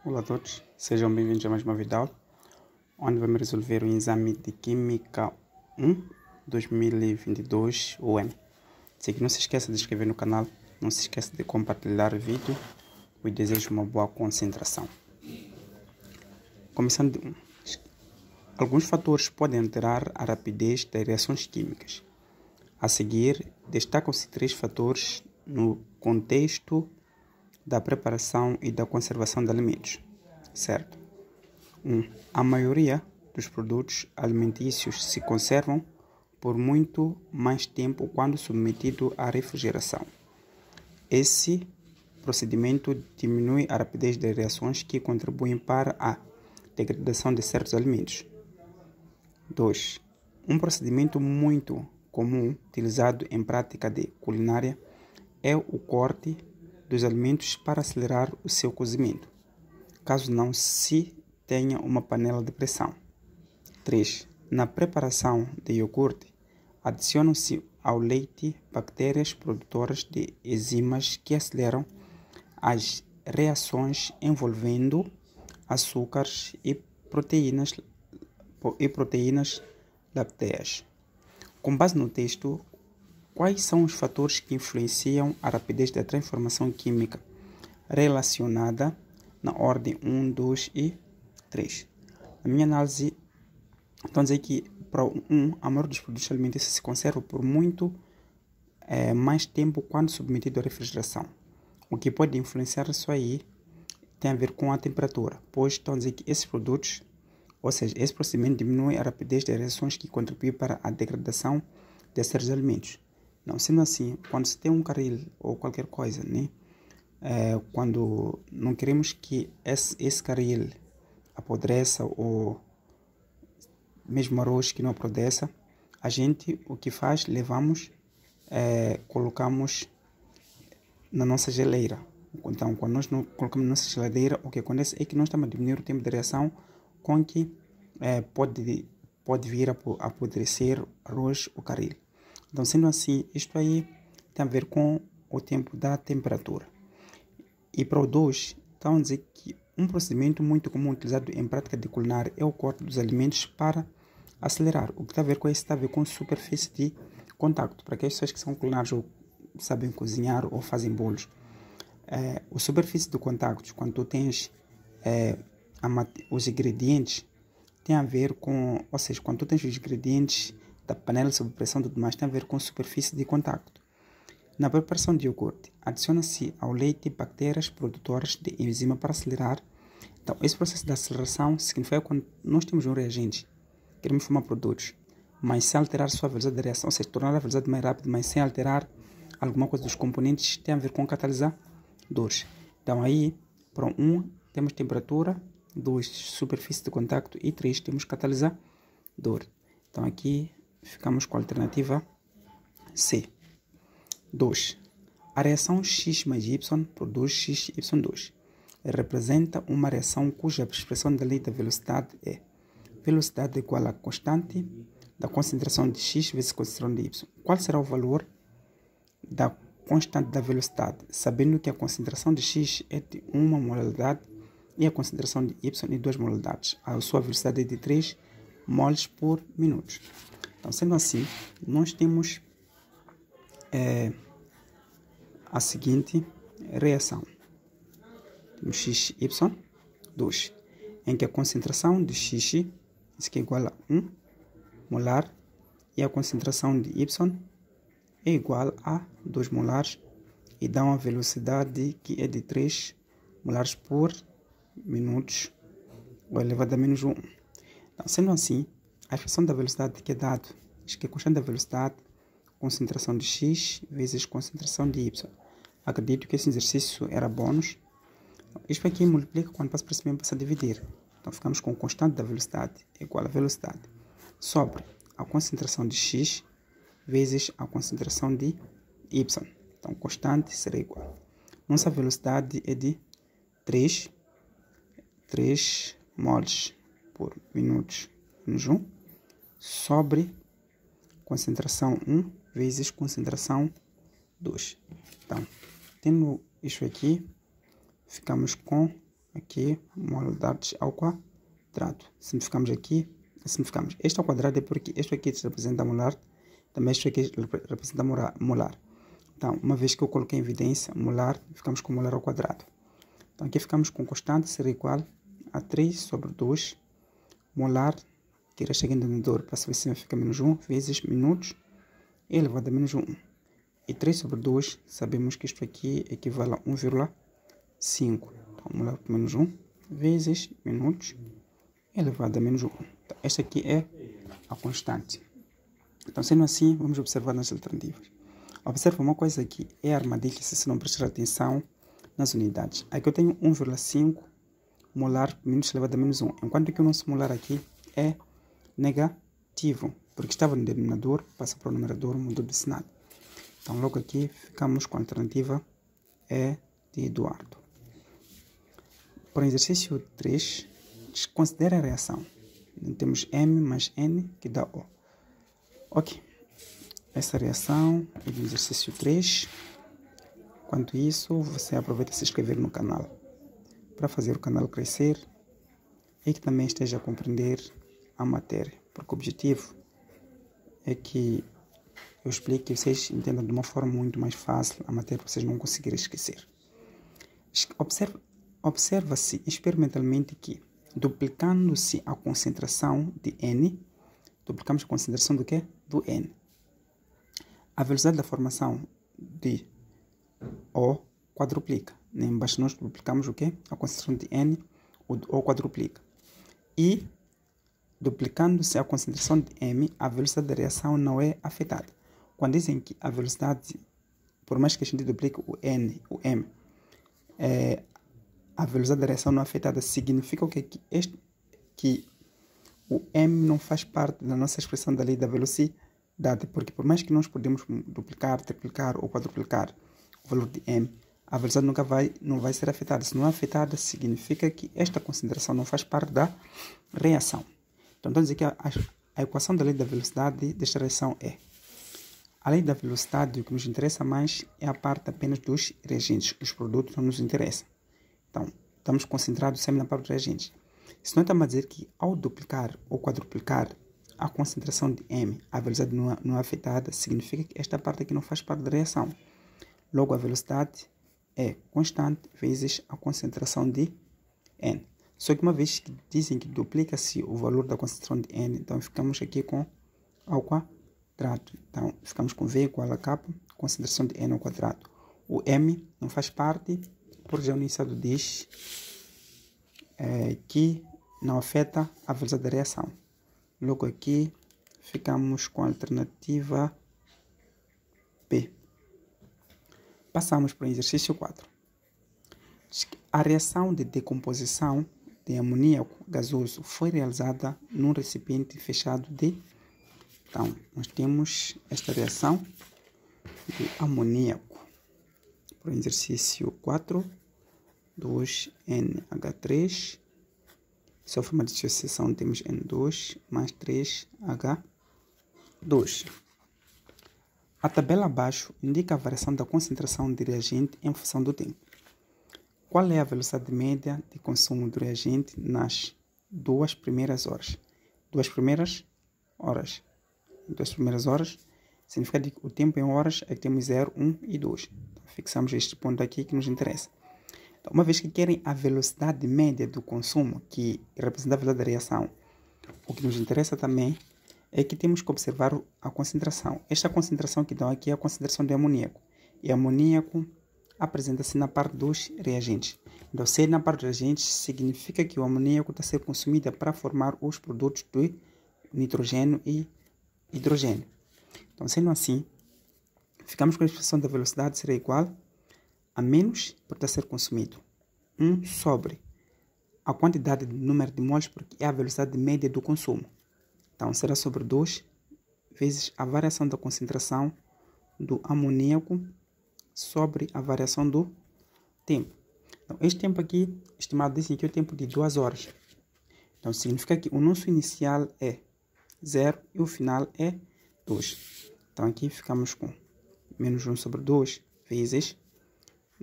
Olá a todos, sejam bem-vindos a mais uma videoaula, onde vamos resolver o exame de Química 1 2022 UEM. Não se esqueça de se inscrever no canal, não se esqueça de compartilhar o vídeo e desejo uma boa concentração. Começando, alguns fatores podem alterar a rapidez das reações químicas. A seguir, destacam-se 3 fatores no contexto da preparação e da conservação de alimentos, certo? 1. A maioria dos produtos alimentícios se conservam por muito mais tempo quando submetido à refrigeração. Esse procedimento diminui a rapidez das reações que contribuem para a degradação de certos alimentos. 2. Um procedimento muito comum utilizado em prática de culinária é o corte dos alimentos para acelerar o seu cozimento, caso não se tenha uma panela de pressão. 3. Na preparação de iogurte, adicionam-se ao leite bactérias produtoras de enzimas que aceleram as reações envolvendo açúcares e proteínas lácteas. Com base no texto, quais são os fatores que influenciam a rapidez da transformação química relacionada na ordem 1, 2 e 3? A minha análise, então, dizer que para o 1, a maioria dos produtos alimentícios se conserva por muito mais tempo quando submetido à refrigeração. O que pode influenciar isso aí tem a ver com a temperatura, pois estão a dizer que esses produtos, ou seja, esse procedimento diminui a rapidez das reações que contribuem para a degradação de certos alimentos. Não sendo assim, quando se tem um caril ou qualquer coisa, né? Quando não queremos que esse caril apodreça ou mesmo arroz que não apodreça, a gente o que faz, levamos, colocamos na nossa geleira. Então, quando nós não colocamos na nossa geladeira, o que acontece é que nós estamos a diminuir o tempo de reação com que pode vir a apodrecer arroz ou caril. Então, sendo assim, isto aí tem a ver com o tempo da temperatura. E para o 2, estão a dizer que um procedimento muito comum utilizado em prática de culinária é o corte dos alimentos para acelerar. O que está a ver com isso? Está a ver com superfície de contacto. Para aquelas pessoas que são culinários ou sabem cozinhar ou fazem bolos, a superfície de contacto, quando tu tens os ingredientes, tem a ver com, ou seja, quando tu tens os ingredientes da panela sob pressão e tudo mais, tem a ver com superfície de contacto. Na preparação de iogurte, adiciona-se ao leite bactérias produtoras de enzima para acelerar. Então, esse processo de aceleração significa quando nós temos um reagente, queremos formar produtos, mas sem alterar sua velocidade de reação, ou seja, tornar a velocidade mais rápida, mas sem alterar alguma coisa dos componentes, tem a ver com catalisadores. Então, aí, para 1, temos temperatura, 2, superfície de contacto e 3, temos catalisador. Então, aqui ficamos com a alternativa C. 2. A reação X mais Y produz XY2. Representa uma reação cuja expressão da lei da velocidade é velocidade igual a constante da concentração de X vezes concentração de Y. Qual será o valor da constante da velocidade, sabendo que a concentração de X é de 1 molalidade e a concentração de Y de 2 molalidades. A sua velocidade é de 3 moles por minuto. Então, sendo assim, nós temos a seguinte reação. Temos XY2, em que a concentração de X é igual a 1 molar e a concentração de Y é igual a 2 molares e dá uma velocidade que é de 3 molares por minutos ou elevado a menos 1. Então, sendo assim, a expressão da velocidade que é dado, que é a constante da velocidade, concentração de X vezes concentração de Y. Acredito que esse exercício era bônus. Isto aqui multiplica quando passa para cima e passa a dividir. Então, ficamos com constante da velocidade igual a velocidade sobre a concentração de X vezes a concentração de Y. Então, constante será igual. Nossa velocidade é de 3 moles por minutos menos 1 sobre concentração 1 vezes concentração 2. Então, tendo isso aqui, ficamos com aqui, molaridades ao quadrado. Simplificamos aqui, simplificamos. Este ao quadrado é porque este aqui representa molar, também este aqui representa molar. Então, uma vez que eu coloquei em evidência molar, ficamos com molar ao quadrado. Então, aqui ficamos com constante ser igual a 3 sobre 2 molar, que irá chegar em denominador, para sobre cima fica menos 1, vezes minutos elevado a menos 1. E 3 sobre 2, sabemos que isto aqui equivale a 1,5. Então, molar por menos 1, vezes minutos elevado a menos 1. Então, esta aqui é a constante. Então, sendo assim, vamos observar nas alternativas. Observa uma coisa aqui, é a armadilha se não prestar atenção nas unidades. Aqui eu tenho 1,5 molar minutos elevado a menos 1, enquanto que o nosso molar aqui é negativo, porque estava no denominador, passa para o numerador, mudou de sinal. Então, logo aqui, ficamos com a alternativa E de Eduardo. Para o exercício 3, considera a reação. Temos M mais N, que dá O. Ok. Essa reação é do exercício 3. Enquanto isso, você aproveita e se inscrever no canal, para fazer o canal crescer e que também esteja a compreender a matéria, porque o objetivo é que eu explique que vocês entendam de uma forma muito mais fácil a matéria para vocês não conseguirem esquecer. Observa-se experimentalmente que, duplicando-se a concentração de N, duplicamos a concentração do quê? Do N. A velocidade da formação de O quadruplica. Embaixo nós duplicamos o quê? A concentração de N, o O quadruplica. E, duplicando-se a concentração de M, a velocidade da reação não é afetada. Quando dizem que a velocidade, por mais que a gente duplique o N, o M, a velocidade da reação não é afetada, significa o quê? Que o M não faz parte da nossa expressão da lei da velocidade, porque por mais que nós podemos duplicar, triplicar ou quadruplicar o valor de M, a velocidade não vai ser afetada. Se não é afetada, significa que esta concentração não faz parte da reação. Então, vamos dizer que a equação da lei da velocidade desta reação é: a lei da velocidade, o que nos interessa mais é a parte apenas dos reagentes. Os produtos não nos interessam. Então, estamos concentrados sempre na parte dos reagentes. Se nós estamos a dizer que ao duplicar ou quadruplicar a concentração de M, a velocidade não é afetada, significa que esta parte aqui não faz parte da reação. Logo, a velocidade é constante vezes a concentração de N. Só que uma vez que dizem que duplica-se o valor da concentração de N, então ficamos aqui com ao quadrado. Então, ficamos com V igual a K, concentração de N ao quadrado. O M não faz parte, porque já o enunciado diz que não afeta a velocidade da reação. Logo aqui, ficamos com a alternativa B. Passamos para o exercício 4. A reação de decomposição de amoníaco gasoso foi realizada num recipiente fechado de... Então, nós temos esta reação de amoníaco. Para o exercício 4, 2NH3. Só forma de dissociação temos N2 mais 3H2. A tabela abaixo indica a variação da concentração de reagente em função do tempo. Qual é a velocidade média de consumo do reagente nas 2 primeiras horas? 2 primeiras horas. 2 primeiras horas significa que o tempo em horas é que temos 0, 1 e 2. Então, fixamos este ponto aqui que nos interessa. Então, uma vez que querem a velocidade média do consumo, que representa a velocidade da reação, o que nos interessa também é que temos que observar a concentração. Esta concentração que dão aqui é a concentração de amoníaco. E amoníaco apresenta-se na parte dos reagentes. Então, se é na parte dos reagentes, significa que o amoníaco está a ser consumido para formar os produtos de nitrogênio e hidrogênio. Então, sendo assim, ficamos com a expressão da velocidade será igual a menos por estar a ser consumido 1 sobre a quantidade de número de moles, porque é a velocidade média do consumo. Então, será sobre 2 vezes a variação da concentração do amoníaco sobre a variação do tempo. Então, este tempo aqui, estimado, dizem que é o tempo de 2 horas. Então, significa que o nosso inicial é 0 e o final é 2. Então, aqui ficamos com menos 1 sobre 2 vezes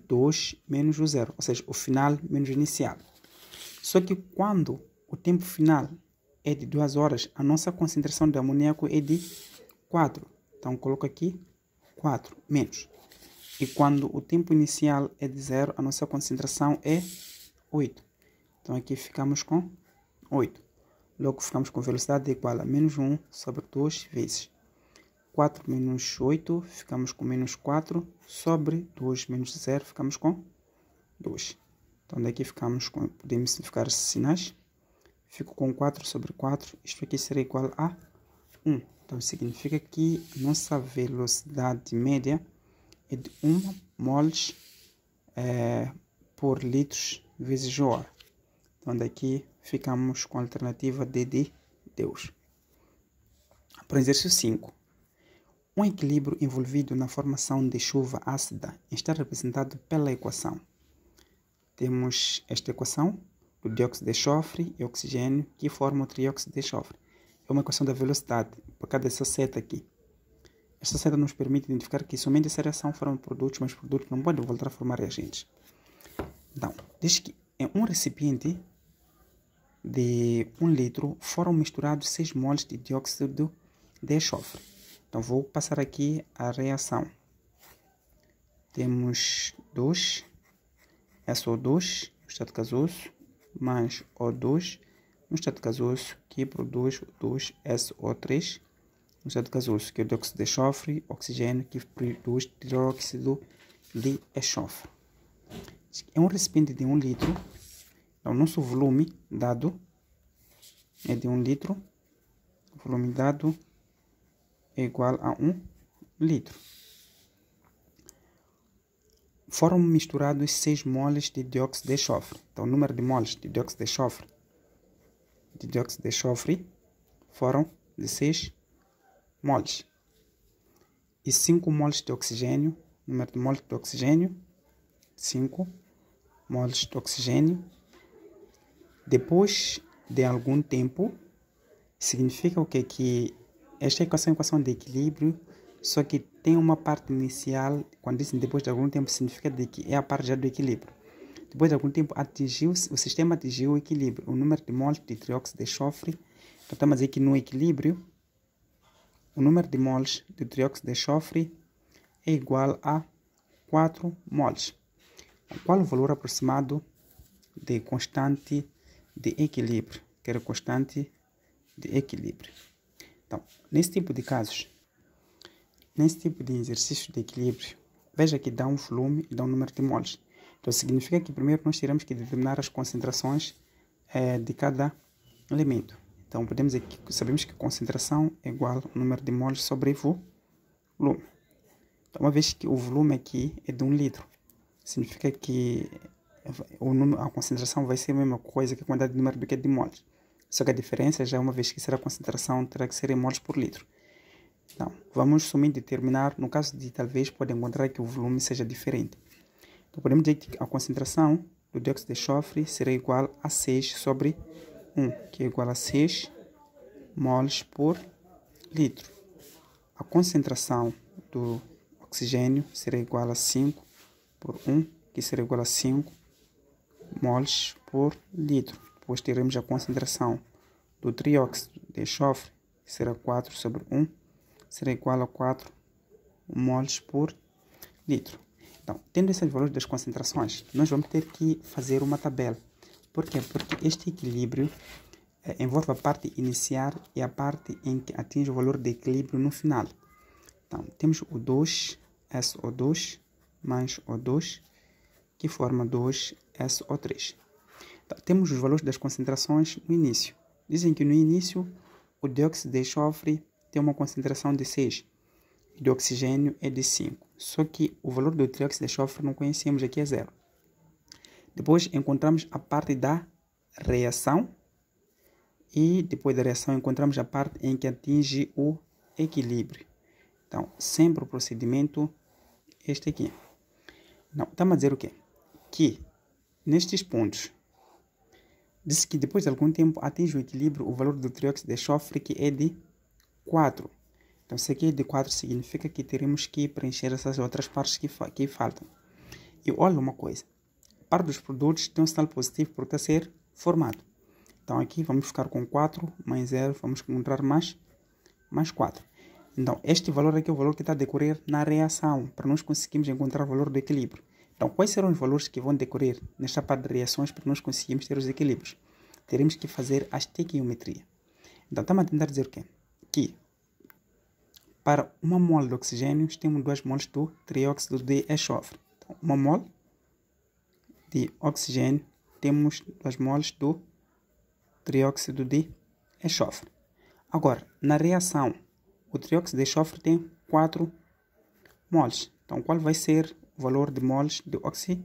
2 menos o 0, ou seja, o final menos o inicial. Só que quando o tempo final é de 2 horas, a nossa concentração de amoníaco é de 4. Então, coloco aqui 4 menos. E quando o tempo inicial é de 0, a nossa concentração é 8. Então, aqui ficamos com 8. Logo, ficamos com velocidade igual a menos 1 sobre 2 vezes 4 menos 8, ficamos com menos 4 sobre 2 menos 0, ficamos com 2. Então, daqui ficamos com, podemos simplificar esses sinais. Fico com 4 sobre 4, isto aqui será igual a 1. Então, significa que a nossa velocidade média é de 1 moles por litros vezes hora. Então, daqui ficamos com a alternativa D de Deus. Para o exercício 5. Um equilíbrio envolvido na formação de chuva ácida está representado pela equação. Temos esta equação do dióxido de enxofre e oxigênio que forma o trióxido de enxofre. É uma equação da velocidade, por causa dessa seta aqui. Esta seta nos permite identificar que somente essa reação forma produtos, mas produtos não podem voltar a formar reagentes. Então, diz que em um recipiente de 1 litro foram misturados 6 moles de dióxido de enxofre. Então, vou passar aqui a reação. Temos 2 SO2 no estado gasoso mais O2 no estado gasoso que produz 2 SO3 no estado gasoso, que é o dióxido de enxofre, oxigênio que produz dióxido de enxofre. É um recipiente de 1 litro. Então, nosso volume dado é de 1 litro. O volume dado é igual a 1 litro. Foram misturados 6 moles de dióxido de enxofre. Então, o número de moles de dióxido de enxofre foram de 6 moles. E 5 moles de oxigênio. Número de moles de oxigênio, 5 moles de oxigênio. Depois de algum tempo, significa o quê? Que esta equação é uma equação de equilíbrio, só que tem uma parte inicial, quando dizem depois de algum tempo, significa de que é a parte já do equilíbrio. Depois de algum tempo, o sistema atingiu o equilíbrio, o número de moles de trióxido de enxofre. Então, estamos a dizer que no equilíbrio, o número de moles de trióxido de enxofre é igual a 4 moles. Qual o valor aproximado de constante de equilíbrio? Quero constante de equilíbrio. Então, nesse tipo de casos, nesse tipo de exercício de equilíbrio, veja que dá um volume e dá um número de moles. Então, significa que primeiro nós teremos que determinar as concentrações de cada elemento. Então, podemos dizer que sabemos que concentração é igual ao número de moles sobre volume. Então, uma vez que o volume aqui é de 1 litro, significa que a concentração vai ser a mesma coisa que a quantidade de número de moles. Só que a diferença já, uma vez que será a concentração, terá que ser em moles por litro. Então, vamos somente determinar, no caso de talvez pode encontrar que o volume seja diferente. Então, podemos dizer que a concentração do dióxido de enxofre será igual a 6 sobre 1, que é igual a 6 moles por litro. A concentração do oxigênio será igual a 5 por 1, que será igual a 5 moles por litro. Depois teremos a concentração do trióxido de enxofre, que será 4 sobre 1, será igual a 4 moles por litro. Então, tendo esses valores das concentrações, nós vamos ter que fazer uma tabela. Por quê? Porque este equilíbrio envolve a parte inicial e a parte em que atinge o valor de equilíbrio no final. Então, temos o 2 SO2 mais O2, que forma 2 SO3. Então, temos os valores das concentrações no início. Dizem que no início o dióxido de enxofre tem uma concentração de 6 e do oxigênio é de 5. Só que o valor do trióxido de enxofre não conhecemos, aqui é 0. Depois encontramos a parte da reação e depois da reação encontramos a parte em que atinge o equilíbrio. Então, sempre o procedimento este aqui. Não, estamos a dizer o quê? Que nestes pontos diz que depois de algum tempo atinge o equilíbrio o valor do trióxido de enxofre, que é de 4. Então, se aqui é de 4, significa que teremos que preencher essas outras partes que faltam. E olha uma coisa, a parte dos produtos tem um sinal positivo por estar a ser formado. Então aqui vamos ficar com 4 mais 0, vamos encontrar mais 4. Então este valor aqui é o valor que está a decorrer na reação, para nós conseguirmos encontrar o valor do equilíbrio. Então quais serão os valores que vão decorrer nesta parte de reações para nós conseguirmos ter os equilíbrios? Teremos que fazer a estequiometria. Então estamos a tentar dizer o quê? Que para uma mole de oxigênio temos 2 moles do trióxido de enxofre. Então, uma mole de oxigênio temos 2 moles do trióxido de enxofre. Agora, na reação, o trióxido de enxofre tem 4 moles. Então, qual vai ser o valor de moles de oxigênio?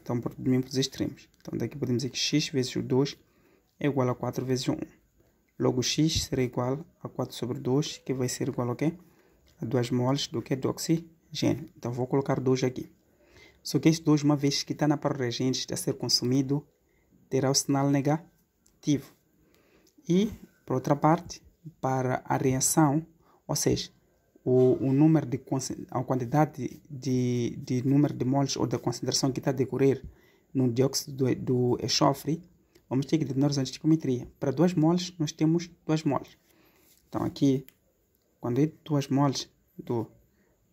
Então, por os extremos. Então, daqui podemos dizer que x vezes o 2 é igual a 4 vezes o 1. Logo, x será igual a 4 sobre 2, que vai ser igual a quê? A 2 moles do que? Do oxigênio. Então, vou colocar 2 aqui. Só que esse 2, uma vez que está na par reagente a ser consumido, terá o sinal negativo. E, por outra parte, para a reação, ou seja, o número de a quantidade de número de moles ou da concentração que está a decorrer no dióxido do enxofre, vamos ter que determinar a estequiometria. Para 2 moles, nós temos 2 moles. Então, aqui, quando é 2 moles do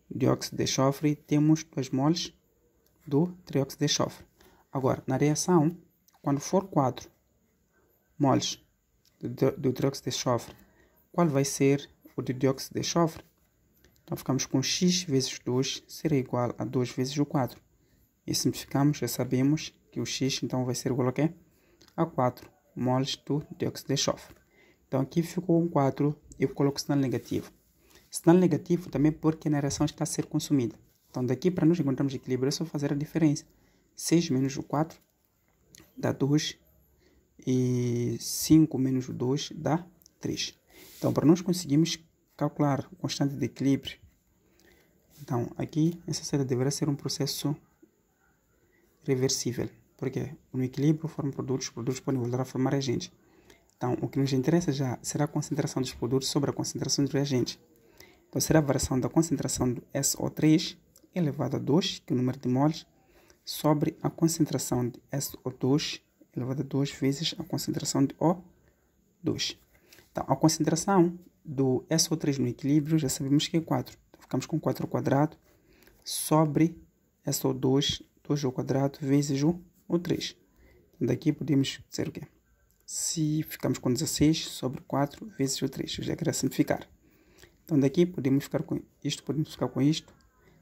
dióxido de enxofre, temos 2 moles do trióxido de enxofre. Agora, na reação, quando for 4 moles do trióxido de enxofre, qual vai ser o do dióxido de enxofre? Então, ficamos com x vezes 2 será igual a 2 vezes o 4. E simplificamos, já sabemos que o x então vai ser igual a quê? A 4 moles do dióxido de enxofre. Então, aqui ficou um 4, eu coloco sinal negativo. Sinal negativo também porque na reação está a ser consumida. Então, daqui para nós encontrarmos equilíbrio, é só fazer a diferença. 6 menos o 4 dá 2 e 5 menos o 2 dá 3. Então, para nós conseguirmos calcular a constante de equilíbrio, então, aqui, essa saída deverá ser um processo reversível. Porque no equilíbrio formam produtos, os produtos podem voltar a formar reagentes. Então, o que nos interessa já será a concentração dos produtos sobre a concentração dos reagentes. Então, será a variação da concentração do SO3 elevado a 2, que é o número de moles, sobre a concentração de SO2 elevado a 2 vezes a concentração de O2. Então, a concentração do SO3 no equilíbrio já sabemos que é 4. Então, ficamos com 4 ao quadrado sobre SO2, 2 ao quadrado, vezes o 3. Então, daqui podemos dizer o quê? Se ficamos com 16 sobre 4 vezes o 3. Eu já quero simplificar. Então, daqui podemos ficar com isto,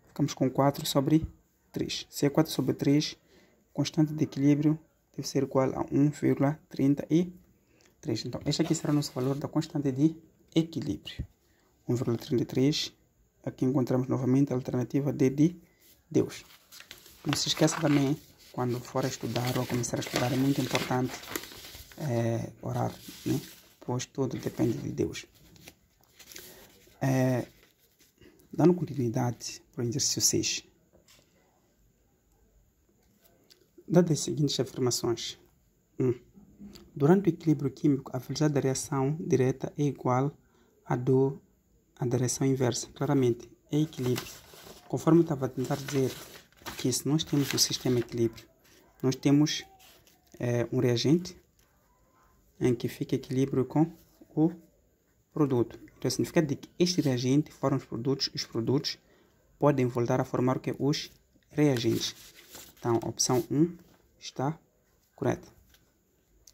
ficamos com 4 sobre 3. Se é 4 sobre 3, constante de equilíbrio deve ser igual a 1,33. Então, este aqui será o nosso valor da constante de equilíbrio. 1,33. Aqui encontramos novamente a alternativa D de Deus. Não se esqueça também, quando for a estudar ou começar a estudar, é muito importante orar, né? Pois tudo depende de Deus. Dando continuidade para o exercício 6. Dadas as seguintes afirmações. 1. Durante o equilíbrio químico, a velocidade da reação direta é igual à da reação inversa. Claramente, é equilíbrio. Conforme eu estava a tentar dizer que se nós temos o sistema equilíbrio, nós temos um reagente em que fica equilíbrio com o produto. Então, significa que este reagente forma os produtos podem voltar a formar o que? Os reagentes. Então, a opção 1 está correta.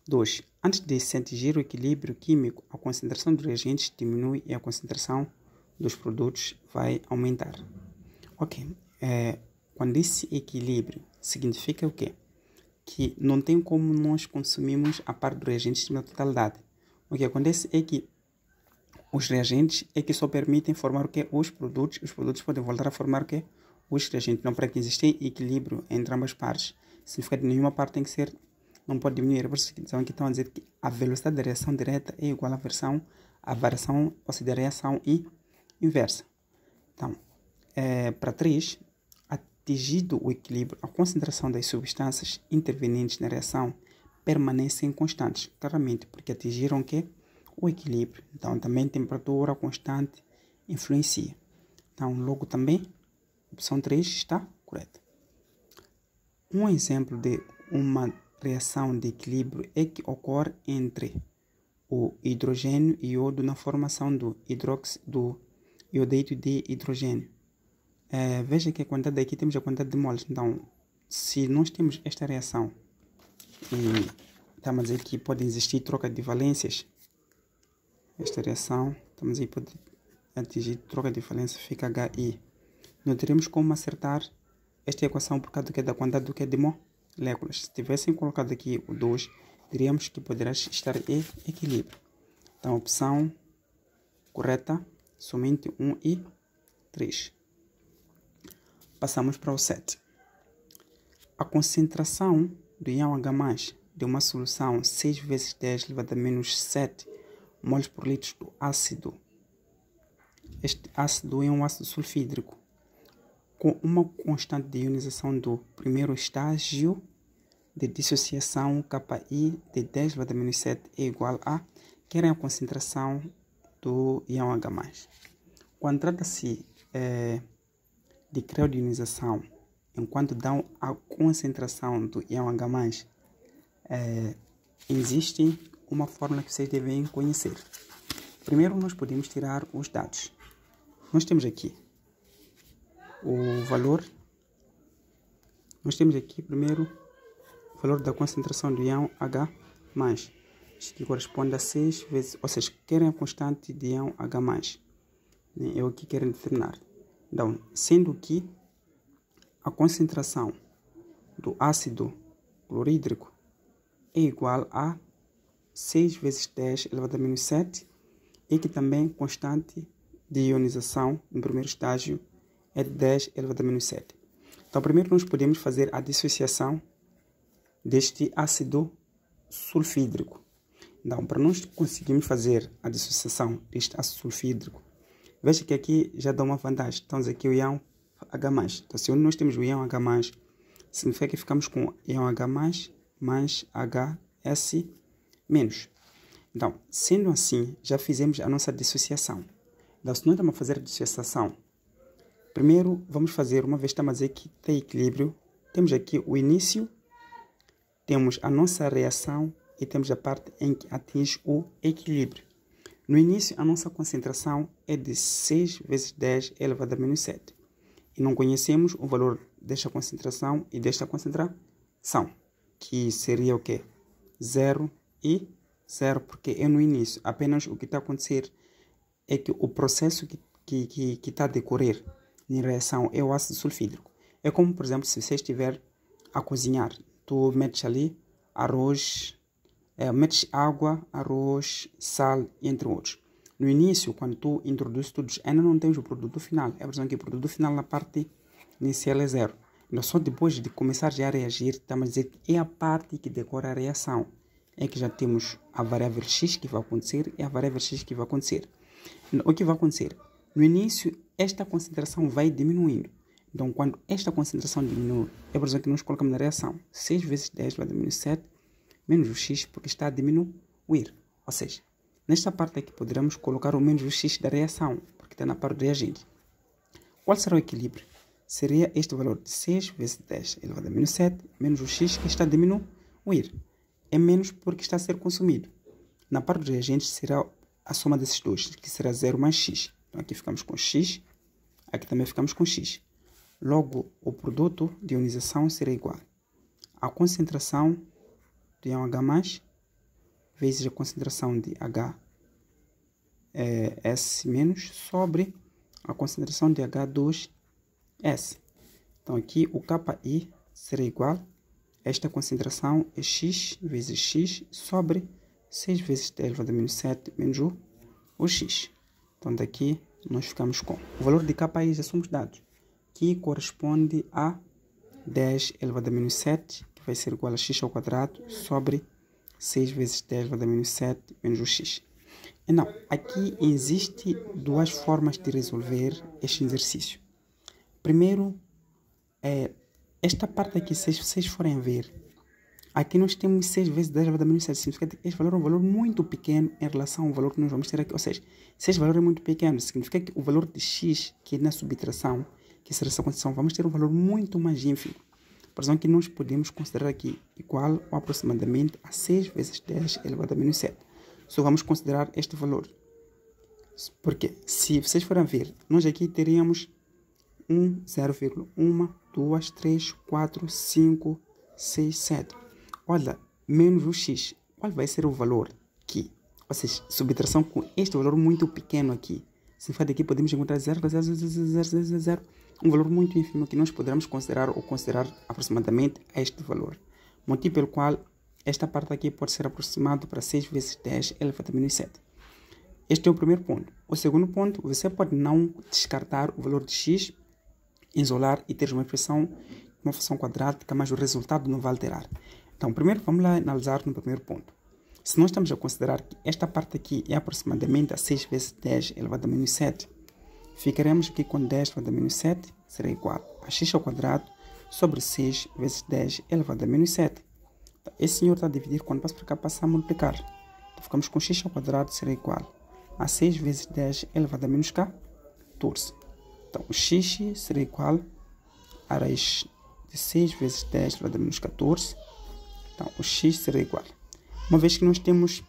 2. Antes de se atingir o equilíbrio químico, a concentração dos reagentes diminui e a concentração dos produtos vai aumentar. Ok. Quando esse equilíbrio significa o quê? Que não tem como nós consumirmos a parte dos reagentes na totalidade. O que acontece é que os reagentes é que só permitem formar o que? Os produtos podem voltar a formar o que? Os reagentes. Não, para que exista equilíbrio entre ambas partes, significa que nenhuma parte tem que ser, não pode diminuir. Por isso que estão a dizer que a velocidade da reação direta é igual à variação, ou seja, da reação inversa. Então, para 3, atingido o equilíbrio, a concentração das substâncias intervenientes na reação permanecem constantes, claramente, porque atingiram o equilíbrio. Então, também a temperatura constante influencia. Então, logo também, a opção 3 está correta. Um exemplo de uma reação de equilíbrio é que ocorre entre o hidrogênio e iodo na formação do iodeto de hidrogênio. Veja que a quantidade aqui temos a quantidade de moles. Então, se nós temos esta reação e estamos a dizer que pode existir troca de valências, esta reação, estamos aí, pode atingir troca de valência, fica HI. Não teremos como acertar esta equação por causa da quantidade do que de moléculas. Se tivessem colocado aqui o 2, diríamos que poderá estar em equilíbrio. Então, opção correta, somente 1 e 3. Passamos para o 7. A concentração do íon H+, de uma solução 6 vezes 10 elevado a menos 7 moles por litro do ácido. Este ácido é um ácido sulfídrico com uma constante de ionização do primeiro estágio de dissociação KI de 10 elevado a menos 7 é igual a, querem a concentração do íon H+. Quando trata-se de creodionização, enquanto dão a concentração do íon H+, existe uma fórmula que vocês devem conhecer. Primeiro, nós podemos tirar os dados. Nós temos aqui o valor. Nós temos aqui primeiro o valor da concentração do íon H+, que corresponde a 6 vezes, ou seja, querem a constante de íon H+. É o que querem determinar. Então, sendo que a concentração do ácido clorídrico é igual a 6 vezes 10 elevado a menos 7 e que também constante de ionização no primeiro estágio é 10 elevado a menos 7. Então, primeiro nós podemos fazer a dissociação deste ácido sulfídrico. Então, para nós conseguirmos fazer a dissociação deste ácido sulfídrico, veja que aqui já dá uma vantagem. Temos aqui o íon H+. Então, se nós temos o íon H+, significa que ficamos com íon H+, mais HS-. Então, sendo assim, já fizemos a nossa dissociação. Então, se nós estamos a fazer a dissociação, primeiro vamos fazer, uma vez estamos a dizer que tem equilíbrio, temos aqui o início, temos a nossa reação e temos a parte em que atinge o equilíbrio. No início, a nossa concentração é de 6 vezes 10 elevado a menos 7. E não conhecemos o valor desta concentração e desta concentração, que seria o quê? 0 e 0, porque é no início. Apenas o que está a acontecer é que o processo que está a decorrer em reação é o ácido sulfídrico. É como, por exemplo, se você estiver a cozinhar, tu metes ali arroz, metes água, arroz, sal, entre outros. No início, quando tu introduzes tudo, ainda não tens o produto final. É a versão que o produto final na parte inicial é 0. Então, só depois de começar já a reagir, estamos a dizer que é a parte que decora a reação. É que já temos a variável x que vai acontecer e a variável x que vai acontecer. O que vai acontecer? No início, esta concentração vai diminuindo. Então, quando esta concentração diminui, é por exemplo que nós colocamos na reação 6 vezes 10 vai diminuir 7 menos o x, porque está a diminuir. Ou seja, nesta parte aqui poderemos colocar o menos o x da reação, porque está na parte do reagente. Qual será o equilíbrio? Seria este valor de 6 vezes 10 elevado a menos 7 menos o x que está a diminuir. É menos porque está a ser consumido. Na parte do reagente será a soma desses dois, que será 0 mais x. Então aqui ficamos com x, aqui também ficamos com x. Logo, o produto de ionização será igual à concentração de íon H+, vezes a concentração de HS- sobre a concentração de H2S. Então aqui o KI será igual a esta concentração é x vezes x sobre 6 vezes 10 elevado a menos 7 menos o x. Então daqui nós ficamos com o valor de KI, já somos dados, que corresponde a 10 elevado a menos 7, que vai ser igual a x ao quadrado, sobre 6 vezes 10 elevado a menos 7 menos o x. Então, aqui existem duas formas de resolver este exercício. Primeiro, esta parte aqui, se vocês forem ver, aqui nós temos 6 vezes 10 elevado a menos 7. Significa que este valor é um valor muito pequeno em relação ao valor que nós vamos ter aqui. Ou seja, se este valor é muito pequeno, significa que o valor de x, que é na subtração, que será essa condição, vamos ter um valor muito mais ínfimo. expressão que nós podemos considerar aqui igual ou aproximadamente a 6 vezes 10 elevado a menos 7. Só vamos considerar este valor. Porque se vocês forem ver, nós aqui teríamos 1, 0,1, 2, 3, 4, 5, 6, 7. Olha, menos o x. Qual vai ser o valor aqui? Ou seja, subtração com este valor muito pequeno aqui. Se for daqui, podemos encontrar 0,00000, um valor muito ínfimo que nós poderemos considerar ou considerar aproximadamente este valor. Motivo pelo qual esta parte aqui pode ser aproximado para 6 vezes 10 elevado a menos 7. Este é o primeiro ponto. O segundo ponto, você pode não descartar o valor de x, isolar e ter uma expressão, uma função quadrática, mas o resultado não vai alterar. Então, primeiro vamos lá analisar no primeiro ponto. Se nós estamos a considerar que esta parte aqui é aproximadamente a 6 vezes 10 elevado a menos 7, ficaremos aqui com 10 elevado a menos 7 será igual a x ao quadrado sobre 6 vezes 10 elevado a menos 7. Então, esse senhor está a dividir, quando passa para cá, passa a multiplicar. Então, ficamos com x ao quadrado será igual a 6 vezes 10 elevado a menos 14. Então, o x será igual a raiz de 6 vezes 10 elevado a menos 14. Então, o x será igual. Uma vez que nós temos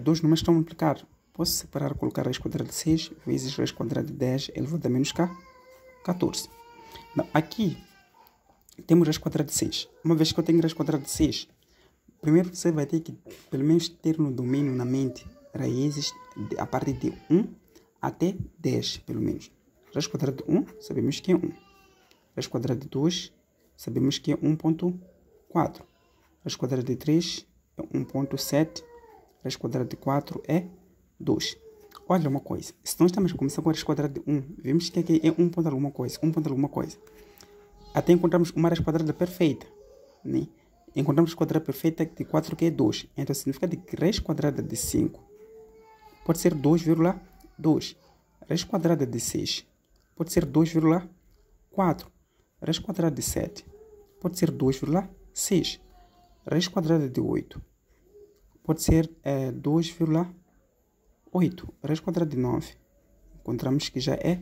dois números que estão a multiplicar, posso separar, colocar raiz quadrada de 6 vezes raiz quadrada de 10 elevado a menos 14. Então, aqui temos raiz quadrada de 6. Uma vez que eu tenho raiz quadrada de 6, primeiro você vai ter que, pelo menos, ter no domínio, na mente, raízes a partir de 1 até 10, pelo menos. Raiz quadrada de 1, sabemos que é 1. Raiz quadrada de 2, sabemos que é 1.4. Raiz quadrada de 3 é 1.7. Raiz quadrada de 4 é 2. Olha uma coisa. Se nós estamos a começar com a raiz quadrada de 1, vemos que aqui é 1 ponto alguma coisa. 1 ponto alguma coisa. Até encontramos uma raiz quadrada perfeita. Né? Encontramos a quadrada perfeita de 4, que é 2. Então, significa que raiz quadrada de 5 pode ser 2,2. Raiz quadrada de 6 pode ser 2,4. Raiz quadrada de 7 pode ser 2,6. Raiz quadrada de 8 pode ser 2,8. Raiz quadrada de 9 encontramos que já é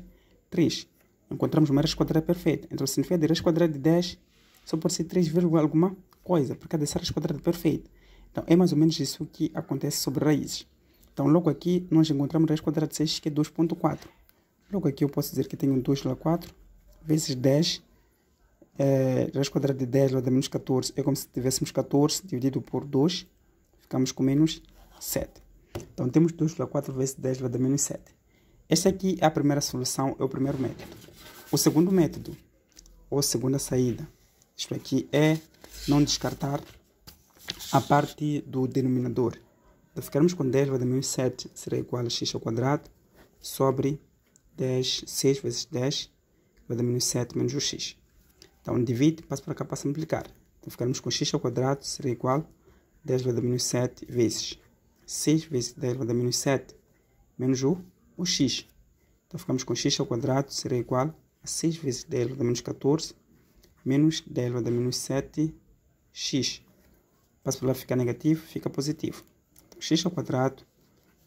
3. Encontramos uma raiz quadrada perfeita. Então, significa que raiz quadrada de 10 só pode ser 3, alguma coisa, por causa dessa raiz quadrada perfeita. Então, é mais ou menos isso que acontece sobre raízes. Então, logo aqui, nós encontramos raiz quadrada de 6, que é 2.4. Logo aqui, eu posso dizer que tenho 2,4 vezes 10. Raiz quadrada de 10 elevado a menos 14 é como se tivéssemos 14 dividido por 2. Ficamos com menos 7. Então, temos 2,4 vezes 10 elevado a menos 7. Esta aqui é a primeira solução, é o primeiro método. O segundo método, ou segunda saída, isto aqui é não descartar a parte do denominador. Então, ficarmos com 10 elevado a menos 7 será igual a x ao quadrado sobre 6 vezes 10 elevado a menos 7 menos o x. Então, divide, passa para cá, passa a multiplicar. Então, ficarmos com x ao quadrado será igual a 10 elevado a menos 7 vezes 6 vezes 10 elevado a menos 7 menos o x. Então, ficamos com x ao quadrado será igual a 6 vezes 10 elevado a menos 14 menos 10 elevado a menos 7x. Passa para lá, fica negativo, fica positivo. Então, x ao quadrado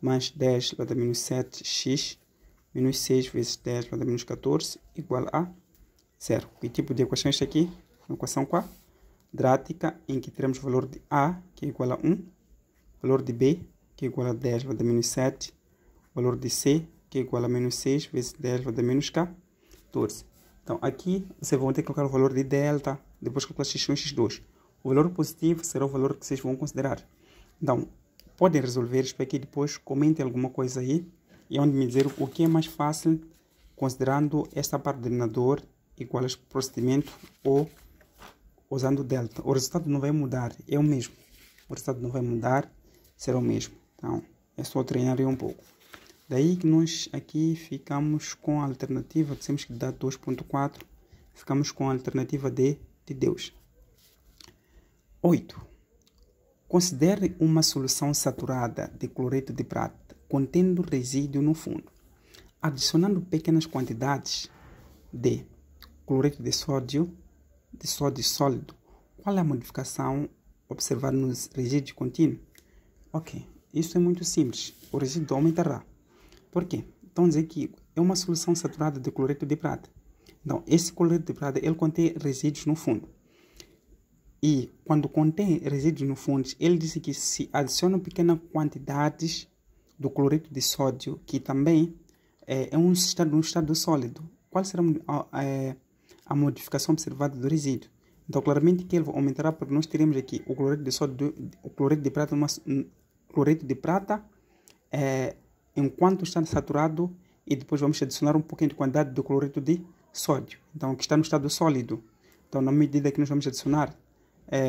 mais 10 elevado a menos 7x menos 6 vezes 10 elevado a menos 14 igual a 0. Que tipo de equação é esta aqui? Uma equação quadrática em que teremos o valor de A, que é igual a 1, valor de B, que é igual a 10 elevado a menos 7, valor de C, que é igual a menos 6 vezes 10 elevado a menos 14. Então, aqui vocês vão ter que colocar o valor de delta, depois calcular x1 e x2. O valor positivo será o valor que vocês vão considerar. Então, podem resolver isso aqui depois, comentem alguma coisa aí, e onde me dizer o que é mais fácil, considerando esta parte do denominador igual a procedimento ou usando delta. O resultado não vai mudar, é o mesmo. O resultado não vai mudar, será o mesmo. Então, é só treinar um pouco. Daí que nós aqui ficamos com a alternativa, temos que dar 2.4, ficamos com a alternativa de Deus. 8. Considere uma solução saturada de cloreto de prata contendo resíduo no fundo, adicionando pequenas quantidades de cloreto de sódio sólido. Qual é a modificação observada nos resíduos contínuos? Ok, isso é muito simples. O resíduo aumentará. Por quê? Então, dizer que é uma solução saturada de cloreto de prata. Então, esse cloreto de prata, ele contém resíduos no fundo. E quando contém resíduos no fundo, ele disse que se adicionam pequenas quantidades do cloreto de sódio, que também é um estado sólido. Qual será a modificação observada do resíduo? Então, claramente que ele aumentará, porque nós teremos aqui o cloreto de sódio, o cloreto de prata, cloreto de prata, enquanto está saturado, e depois vamos adicionar um pouquinho de quantidade do cloreto de sódio, então que está no estado sólido. Então, na medida que nós vamos adicionar,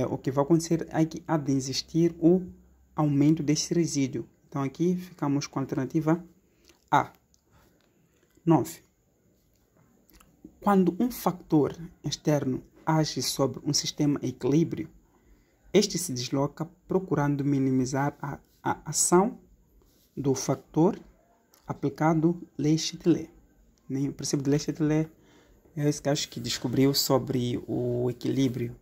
o que vai acontecer é que há de existir o aumento desse resíduo. Então, aqui ficamos com a alternativa A. 9. Quando um fator externo age sobre um sistema em equilíbrio, este se desloca procurando minimizar a ação do fator aplicado Le Chatelier. O princípio de Le Chatelier é esse que acho que descobriu sobre o equilíbrio.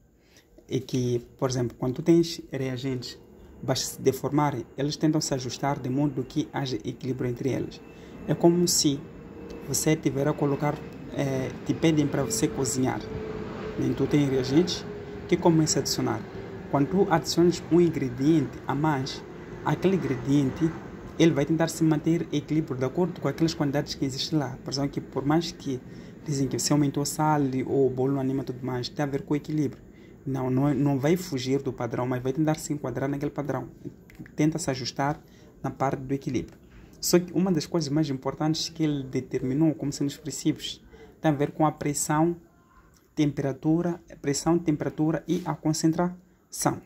E que, por exemplo, quando tu tens reagentes basta se deformarem, eles tentam se ajustar de modo que haja equilíbrio entre eles. É como se você tiver a colocar, te pedem para você cozinhar. Nem tu tem reagentes que começa a adicionar. Quando tu adicionas um ingrediente a mais, aquele ingrediente ele vai tentar se manter equilíbrio de acordo com aquelas quantidades que existem lá. Por exemplo, que por mais que dizem que você aumentou sal ou o bolo não anima tudo mais, tem a ver com o equilíbrio. Não vai fugir do padrão, mas vai tentar se enquadrar naquele padrão. Tenta se ajustar na parte do equilíbrio. Só que uma das coisas mais importantes que ele determinou como sendo os princípios tem a ver com a pressão, temperatura e a concentração.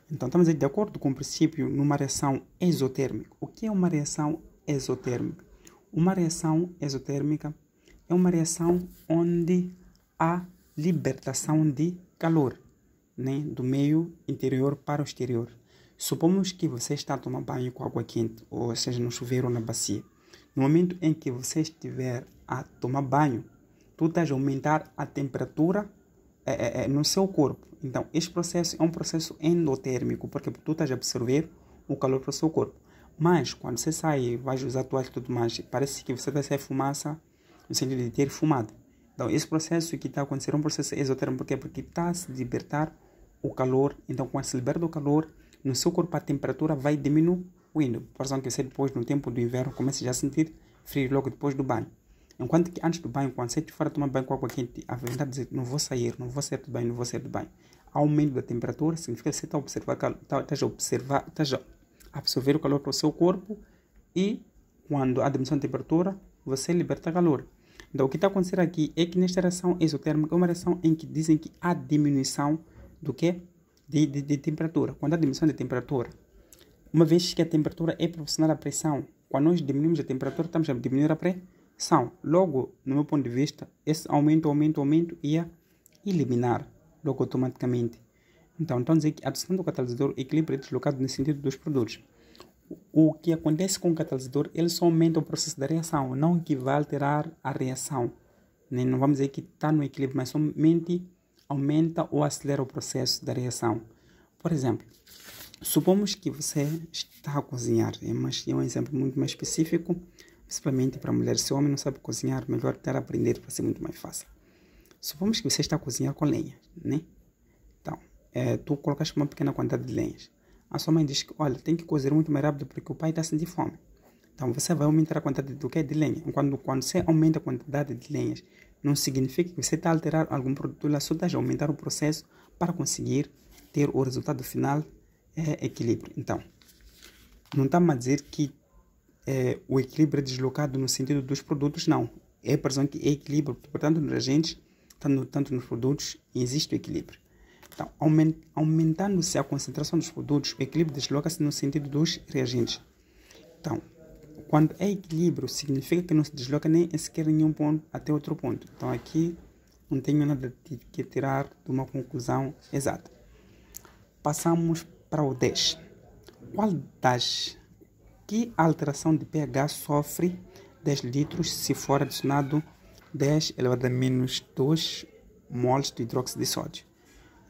Então, estamos aí de acordo com o princípio numa reação exotérmica. O que é uma reação exotérmica? Uma reação exotérmica é uma reação onde há libertação de calor, né, do meio interior para o exterior. Supomos que você está a tomar banho com água quente, ou seja, no chuveiro ou na bacia. No momento em que você estiver a tomar banho, tu estás a aumentar a temperatura no seu corpo. Então, este processo é um processo endotérmico, porque tu estás a absorver o calor para o seu corpo. Mas, quando você sai, vai usar toalha e tudo mais, parece que você está a sair fumaça, no sentido de ter fumado. Então, esse processo que está acontecendo é um processo exotérmico. Por quê? Porque está a se libertar o calor. Então, quando se liberta o calor, no seu corpo a temperatura vai diminuindo. Por exemplo, que você depois, no tempo do inverno, começa já a sentir frio logo depois do banho. Enquanto que antes do banho, quando você for tomar banho com água quente, a verdade dizer, não vou sair do banho, não vou sair do banho. Aumento da temperatura significa que você está a absorver o calor para o seu corpo e quando há diminuição de temperatura, você liberta calor. Então, o que está acontecendo aqui é que nesta reação exotérmica é uma reação em que dizem que há diminuição do quê? De temperatura. Quando há diminuição de temperatura, uma vez que a temperatura é proporcional à pressão, quando nós diminuímos a temperatura, estamos a diminuir a pressão. Logo, no meu ponto de vista, esse aumento ia eliminar logo automaticamente. Então dizer que a adição do catalisador equilíbrio é deslocado no sentido dos produtos. O que acontece com o catalisador, ele só aumenta o processo da reação, não que vai alterar a reação. Não vamos dizer que está no equilíbrio, mas somente aumenta ou acelera o processo da reação. Por exemplo, supomos que você está a cozinhar, é um exemplo muito mais específico, principalmente para mulheres. Se o homem não sabe cozinhar, melhor ter aprender para ser muito mais fácil. Supomos que você está a cozinhar com lenha, né? Então, tu colocaste uma pequena quantidade de lenhas. A sua mãe diz que, olha, tem que cozer muito mais rápido porque o pai está a sentir fome. Então, você vai aumentar a quantidade de lenha. Quando você aumenta a quantidade de lenhas, não significa que você está a alterar algum produto, lá só está a aumentar o processo para conseguir ter o resultado final equilíbrio. Então, não está a dizer que o equilíbrio é deslocado no sentido dos produtos, não. É por exemplo que é equilíbrio, portanto, nos reagentes, tanto nos produtos, existe o equilíbrio. Então, aumentando-se a concentração dos produtos, o equilíbrio desloca-se no sentido dos reagentes. Então, quando é equilíbrio, significa que não se desloca nem sequer nenhum ponto até outro ponto. Então, aqui não tenho nada que tirar de uma conclusão exata. Passamos para o 10. Que alteração de pH sofre 10 litros se for adicionado 10 elevado a menos 2 mols de hidróxido de sódio?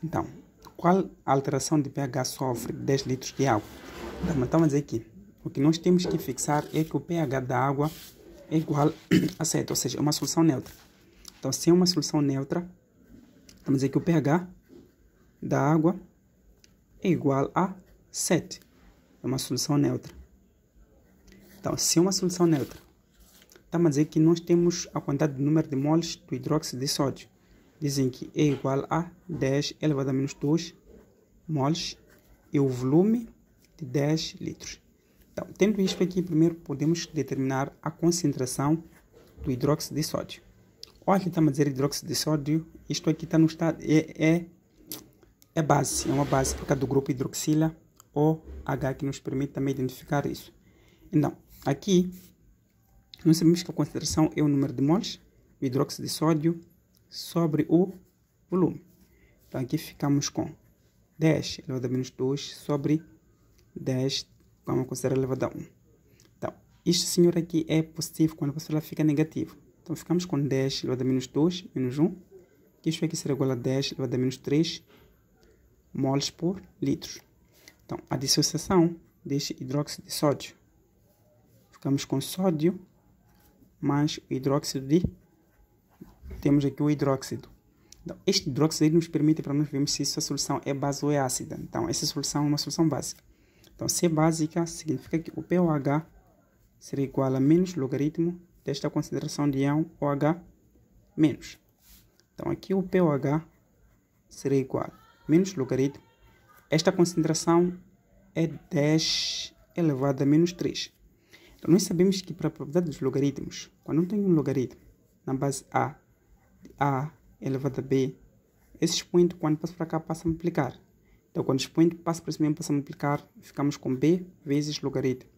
Então, qual alteração de pH sofre 10 litros de água? Então, vamos dizer aqui, o que nós temos que fixar é que o pH da água é igual a 7, ou seja, é uma solução neutra. Então, se é uma solução neutra, vamos dizer que o pH da água é igual a 7. É uma solução neutra. Então, se é uma solução neutra, estamos a dizer que nós temos a quantidade de número de moles do hidróxido de sódio. Dizem que é igual a 10 elevado a menos 2 moles e o volume de 10 litros. Então, tendo isto aqui, primeiro podemos determinar a concentração do hidróxido de sódio. Olha, aqui estamos a dizer hidróxido de sódio. Isto aqui está no estado, é base, é uma base por causa do grupo hidroxila OH, que nos permite também identificar isso. Então, aqui, nós sabemos que a concentração é o número de moles do hidróxido de sódio sobre o volume. Então, aqui ficamos com 10 elevado a menos 2 sobre 10, vamos considerar elevado a 1. Então, isto, senhor, aqui é positivo quando a pessoa fica negativo. Então, ficamos com 10 elevado a menos 2 menos 1. Isto aqui será igual a 10 elevado a menos 3 moles por litro. Então, a dissociação deste hidróxido de sódio. Ficamos com sódio mais o hidróxido de... Temos aqui o hidróxido. Então, este hidróxido nos permite para nós vermos se essa solução é base ou é ácida. Então, essa solução é uma solução básica. Então, se é básica, significa que o pOH será igual a menos logaritmo desta concentração de íon OH menos. Então, aqui o pOH será igual a menos logaritmo. Esta concentração é 10 elevado a menos 3. Então, nós sabemos que para a propriedade dos logaritmos, quando não tem um logaritmo na base A, de A elevado a B, esse expoente, quando passa para cá, passa a multiplicar. Então, quando o expoente passa para cima e passa a multiplicar, ficamos com B vezes logaritmo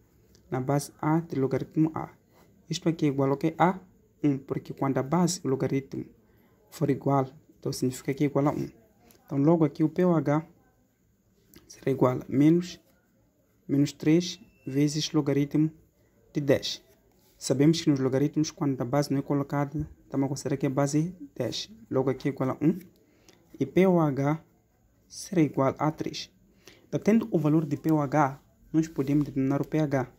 na base A de logaritmo A. Isto aqui é igual ao que? A 1, porque quando a base, o logaritmo, for igual, então significa que é igual a 1. Então, logo aqui o pOH será igual a menos 3 vezes logaritmo de 10. Sabemos que nos logaritmos, quando a base não é colocada, estamos a considerar que a base é 10. Logo aqui é igual a 1. E pOH será igual a 3. Então, tendo o valor de pOH, nós podemos determinar o pH.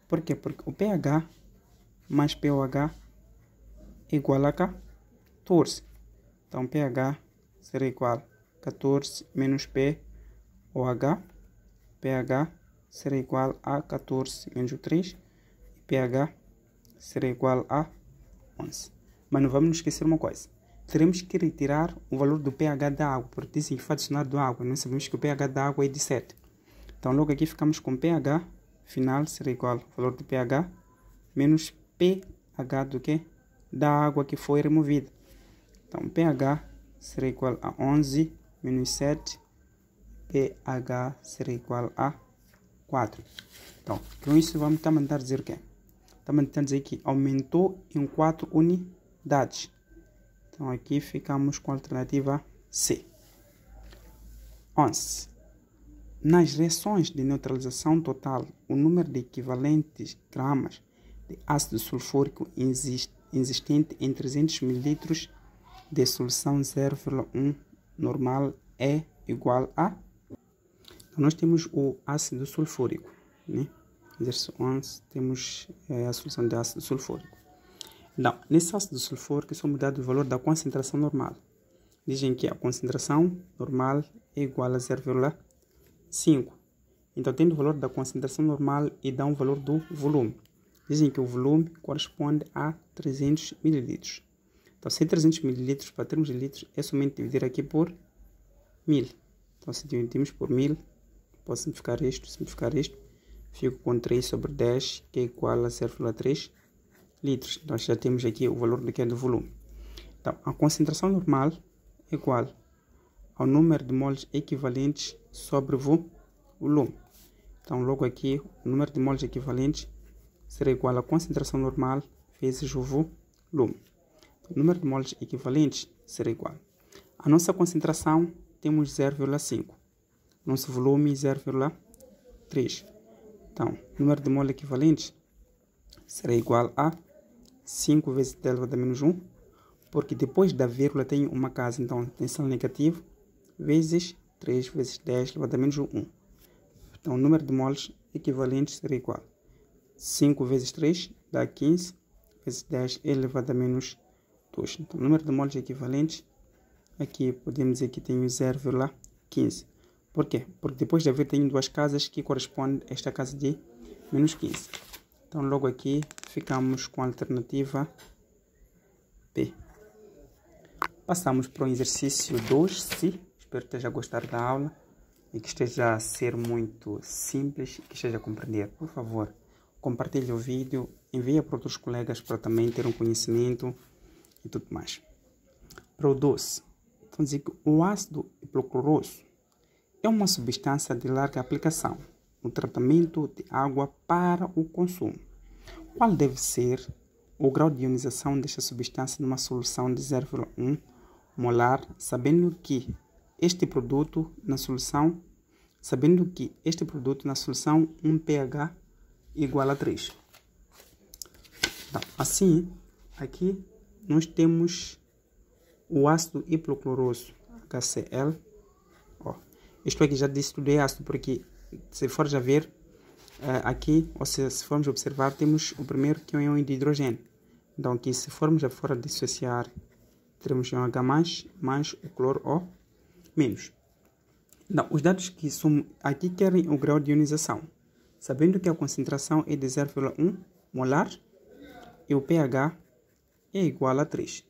Por quê? Porque o pH mais pOH é igual a 14. Então, pH será igual a 14 menos pOH. pH será igual a 14 menos o 3. E pH será igual a 11. Mas não vamos nos esquecer uma coisa. Teremos que retirar o valor do pH da água, porque dizem que foi adicionado à água. Nós sabemos que o pH da água é de 7. Então, logo aqui ficamos com pH final será igual ao valor do pH menos pH do que? Da água que foi removida. Então, pH será igual a 11 menos 7. pH será igual a 4. Então, com isso vamos tentar dizer o quê? Estamos tentando dizer que aumentou em 4 unidades. Então, aqui ficamos com a alternativa C. 11. Nas reações de neutralização total, o número de equivalentes gramas de ácido sulfúrico existente em 300 ml de solução 0,1 normal é igual a... Então, nós temos o ácido sulfúrico, né? Exercício 11, temos a solução de ácido sulfúrico. Então, nesse ácido sulfúrico, somos dados o valor da concentração normal. Dizem que a concentração normal é igual a 0,5. Então, tendo o valor da concentração normal e dá um valor do volume. Dizem que o volume corresponde a 300 ml. Então, se é 300 ml para termos de litros, é somente dividir aqui por 1000. Então, se dividimos por 1000, posso simplificar isto, fico com 3 sobre 10, que é igual a 0,3 litros. Então, já temos aqui o valor do volume. Então, a concentração normal é igual ao número de moles equivalentes sobre o volume. Então, logo aqui, o número de moles equivalentes será igual à concentração normal vezes o volume. O número de moles equivalentes será igual. A nossa concentração temos 0,5. Nosso volume 0,3. Então, o número de moles equivalentes será igual a 5 vezes 10 elevado a menos 1, porque depois da vírgula tem uma casa, então tem sinal negativo, vezes 3 vezes 10 elevado a menos 1. Então, o número de moles equivalentes será igual a 5 vezes 3 dá 15, vezes 10 elevado a menos 2. Então, o número de moles equivalentes, aqui podemos dizer que tem 0,5. 15. Por quê? Porque depois de haver tenho duas casas que correspondem a esta casa de menos 15. Então logo aqui ficamos com a alternativa P. Passamos para o exercício 2C. Espero que esteja a gostar da aula e que esteja a ser muito simples e que esteja a compreender. Por favor, compartilhe o vídeo, envie para outros colegas para também ter um conhecimento e tudo mais. Para o 12, vamos dizer que o ácido hipocloroso é uma substância de larga aplicação no tratamento de água para o consumo. Qual deve ser o grau de ionização desta substância numa solução de 0,1 molar, sabendo que este produto na solução, um pH igual a 3. Então, assim, aqui nós temos o ácido hipocloroso, HCl. Isto aqui já disse tudo é ácido, porque se for já ver aqui, ou se formos observar, temos o primeiro que é um íon de hidrogênio. Então aqui, se formos já fora dissociar, teremos um H+, mais o cloro O-. Então, os dados que são aqui querem o grau de ionização, sabendo que a concentração é de 0,1 molar e o pH é igual a 3.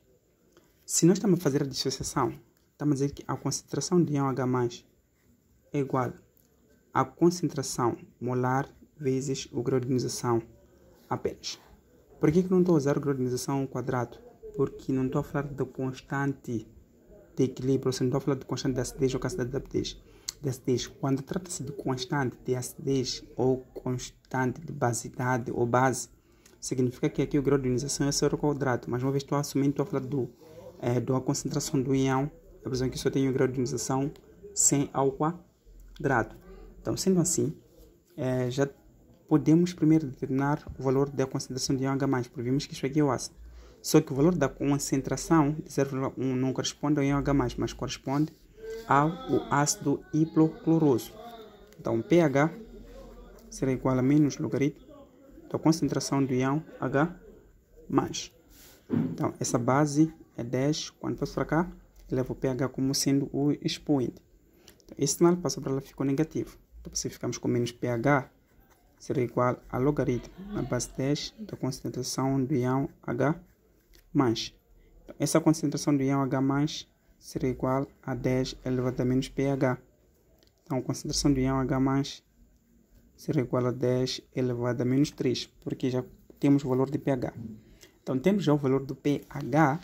Se nós estamos a fazer a dissociação, estamos a dizer que a concentração de íon H+ é igual à concentração molar vezes o grau de ionização apenas. Por que não estou a usar o grau de ionização ao quadrado? Porque não estou a falar da constante de equilíbrio, ou seja, não estou a falar de constante de acidez ou constante de acidez. Quando trata-se de constante de acidez ou constante de basidade ou base, significa que aqui o grau de ionização é 0 ao quadrado. Mas uma vez estou a falar da concentração do íon, a visão que só tenho o grau de ionização 100 ao quadrado. Então, sendo assim, já podemos primeiro determinar o valor da concentração de íon H+, porque vimos que isso aqui é o ácido. Só que o valor da concentração de 0,1 não corresponde ao íon H+, mas corresponde ao ácido hipocloroso. Então, pH será igual a menos logaritmo da concentração do íon H+. Então, essa base é 10. Quando passo para cá, eleva o pH como sendo o expoente. Então, esse sinal passa para lá, ficou negativo. Então, se ficamos com menos pH, será igual a logaritmo na base 10 da concentração do íon H+. Então, essa concentração do íon H+ será igual a 10 elevado a menos pH. Então, a concentração do íon H+ será igual a 10 elevado a menos 3, porque já temos o valor de pH. Então, temos já o valor do pH,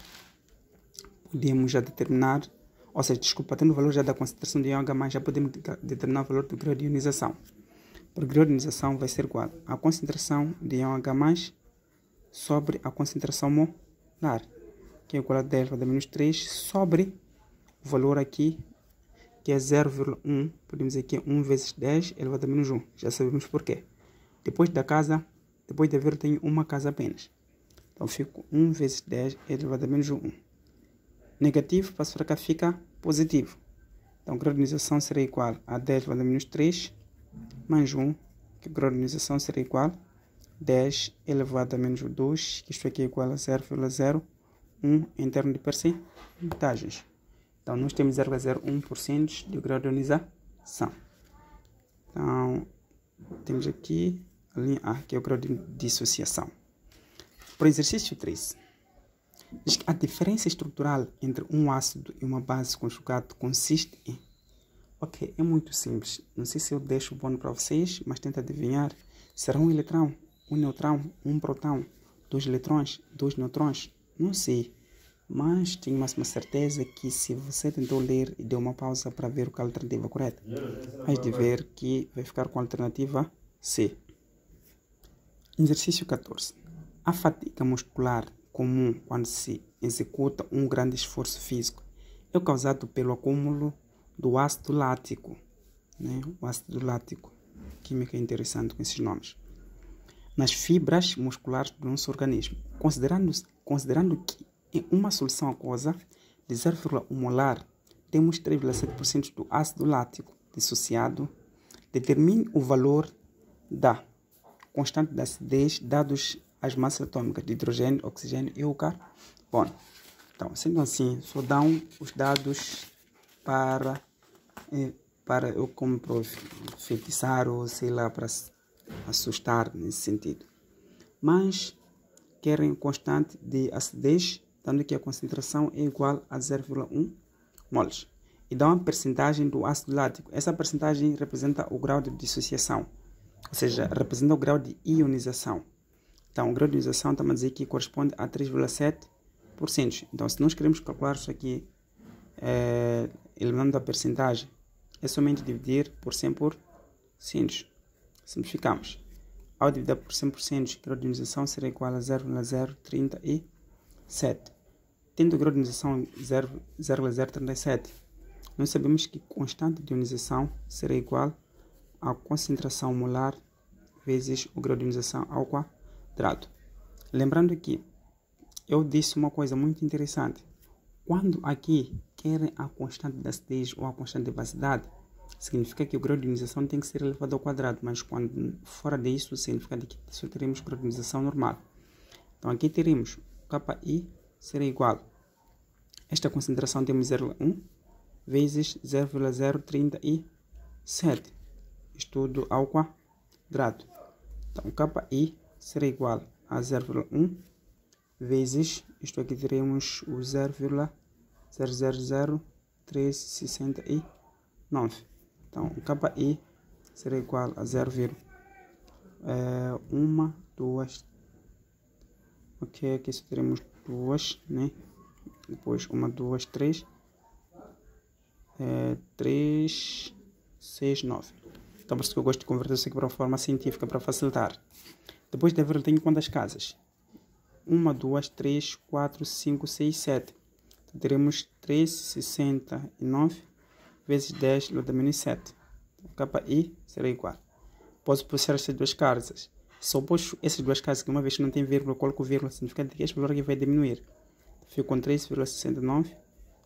podemos já determinar, ou seja, tendo o valor já da concentração de íon H+, já podemos determinar o valor do grau de ionização. O grau de ionização vai ser igual à concentração de íon H+ sobre a concentração molar, que é igual a 10 elevado a menos 3, sobre o valor aqui, que é 0,1, podemos dizer que é 1 vezes 10 elevado a menos 1. Já sabemos porquê. Depois de haver, tenho uma casa apenas. Então, fico 1 vezes 10 elevado a menos 1. Negativo, passo para cá, fica positivo. Então, o grau de ionização será igual a 10 elevado a menos 3, mais 1, que o grau de ionização será igual a 10 elevado a menos 2, que isto aqui é igual a 0,01 em termos de percentagens. Então, nós temos 0,01% de grau de ionização. Então, temos aqui a linha A, que é o grau de dissociação. Para o exercício 3, diz que a diferença estrutural entre um ácido e uma base conjugada consiste em... Ok, é muito simples. Não sei se eu deixo bom para vocês, mas tenta adivinhar. Será um eletrão, um neutrão, um próton, 2 eletrões, 2 neutrões? Não sei. Mas tenho máxima certeza que se você tentou ler e deu uma pausa para ver qual a alternativa correta, vais de ver que vai ficar com a alternativa C. Exercício 14. A fadiga muscular comum quando se executa um grande esforço físico é causado pelo acúmulo do ácido lático. O ácido lático. Química interessante com esses nomes. Nas fibras musculares do nosso organismo. Considerando que em uma solução aquosa de 0,1 molar temos 3,7% do ácido lático dissociado, determine o valor da constante de acidez dados as massas atômicas de hidrogênio, oxigênio e o carbono. Então, sendo assim, só dão os dados para para eu como profetizar ou sei lá, para assustar nesse sentido. Mas querem constante de acidez, dando que a concentração é igual a 0,1 moles. E dá uma percentagem do ácido lático. Essa percentagem representa o grau de dissociação, ou seja, representa o grau de ionização. Então, o grau de ionização estamos a dizer que corresponde a 3,7%. Então, se nós queremos calcular isso aqui, eliminando a percentagem, é somente dividir por 100%. Simplificamos. Ao dividir por 100%, o grau de ionização será igual a 0,037. Tendo o grau de ionização 0,037, nós sabemos que a constante de ionização será igual à concentração molar vezes o grau de ionização ao quadrado. Lembrando que eu disse uma coisa muito interessante. Quando aqui querem a constante de acidez ou a constante de basicidade, significa que o grau de ionização tem que ser elevado ao quadrado, mas quando fora disso, significa que só teremos grau de ionização normal. Então aqui teremos KI será igual a esta concentração, temos 0,1 vezes 0,037, isto tudo ao quadrado. Então KI será igual a 0,1 vezes, isto aqui teremos o 0,000369. Então, o KI será igual a 0,1, 2, ok, aqui só teremos 2, né? Depois 1, 2, 3, 3, 6, 9. Então, por isso que eu gosto de converter isso aqui para uma forma científica, para facilitar. Depois de haver, tenho quantas casas? 1, 2, 3, 4, 5, 6, 7. Então, teremos 369 vezes 10 elevado a menos 7. Então, KI será igual. Posso puxar estas duas casas. Só puxo essas duas casas que uma vez que não tem vírgula, coloco vírgula, significa que este valor aqui vai diminuir. Fico com 3,69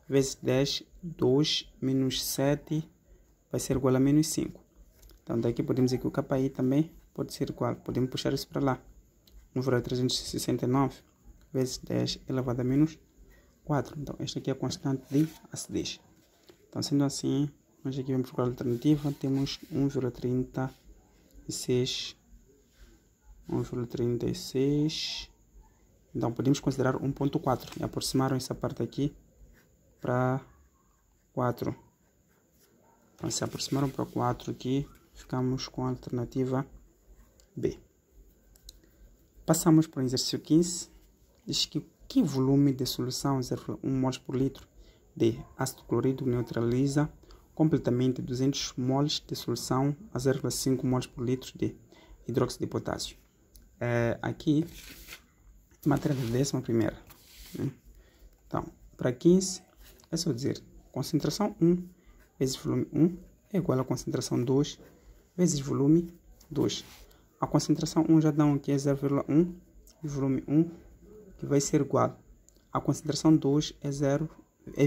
vezes 10, 2 menos 7 vai ser igual a menos 5. Então daqui podemos dizer que o KI também pode ser igual. Podemos puxar isso para lá. 1,369 vezes 10 elevado a menos 4. Então esta aqui é a constante de acidez. Então sendo assim, nós aqui vamos procurar a alternativa. Temos 1,36. 1,36. Então podemos considerar 1,4 e aproximaram essa parte aqui para 4. Então se aproximaram para 4 aqui, ficamos com a alternativa B. Passamos para o exercício 15. Diz que volume de solução 0,1 mols por litro de ácido clorídrico neutraliza completamente 200 mols de solução a 0,5 mols por litro de hidróxido de potássio. Aqui, matéria da 11ª. Né? Então, para 15, é só dizer concentração 1 vezes volume 1 é igual a concentração 2 vezes volume 2. A concentração 1 já dão aqui é 0,1 e volume 1 que vai ser igual. A concentração 2 é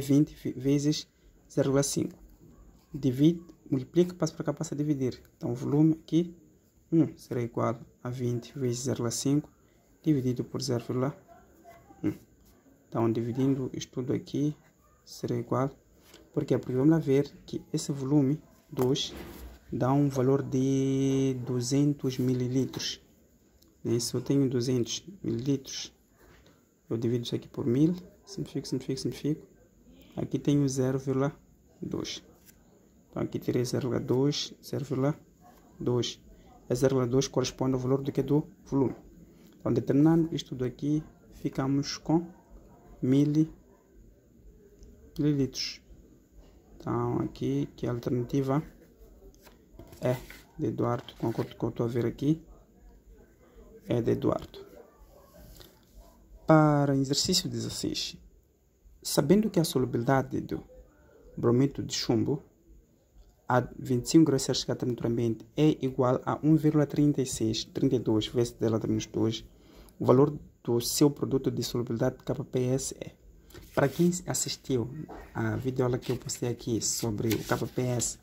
20 vezes 0,5. Divide, multiplica, passa para cá, passa a dividir. Então, o volume aqui 1 será igual a 20 vezes 0,5 dividido por 0,1. Então, dividindo isto tudo aqui, será igual. Por quê? Porque vamos lá ver que esse volume 2 dá um valor de 200 mililitros. Se eu tenho 200 mililitros, eu divido isso aqui por 1000, simplifico. Aqui tenho 0,2. Então, aqui terei 0,2, 0,2. E 0,2 corresponde ao valor do volume. Então, determinando isto tudo aqui, ficamos com 1000 mililitros. Então, aqui, que a alternativa é de Eduardo, com o que eu estou a ver aqui, é de Eduardo. Para exercício 16, sabendo que a solubilidade do brometo de chumbo a 25 graus Celsius de temperatura ambiente é igual a 1,3632 vezes 10 elevado a menos 2, o valor do seu produto de solubilidade de KPS é. Para quem assistiu a videoaula que eu postei aqui sobre o KPS,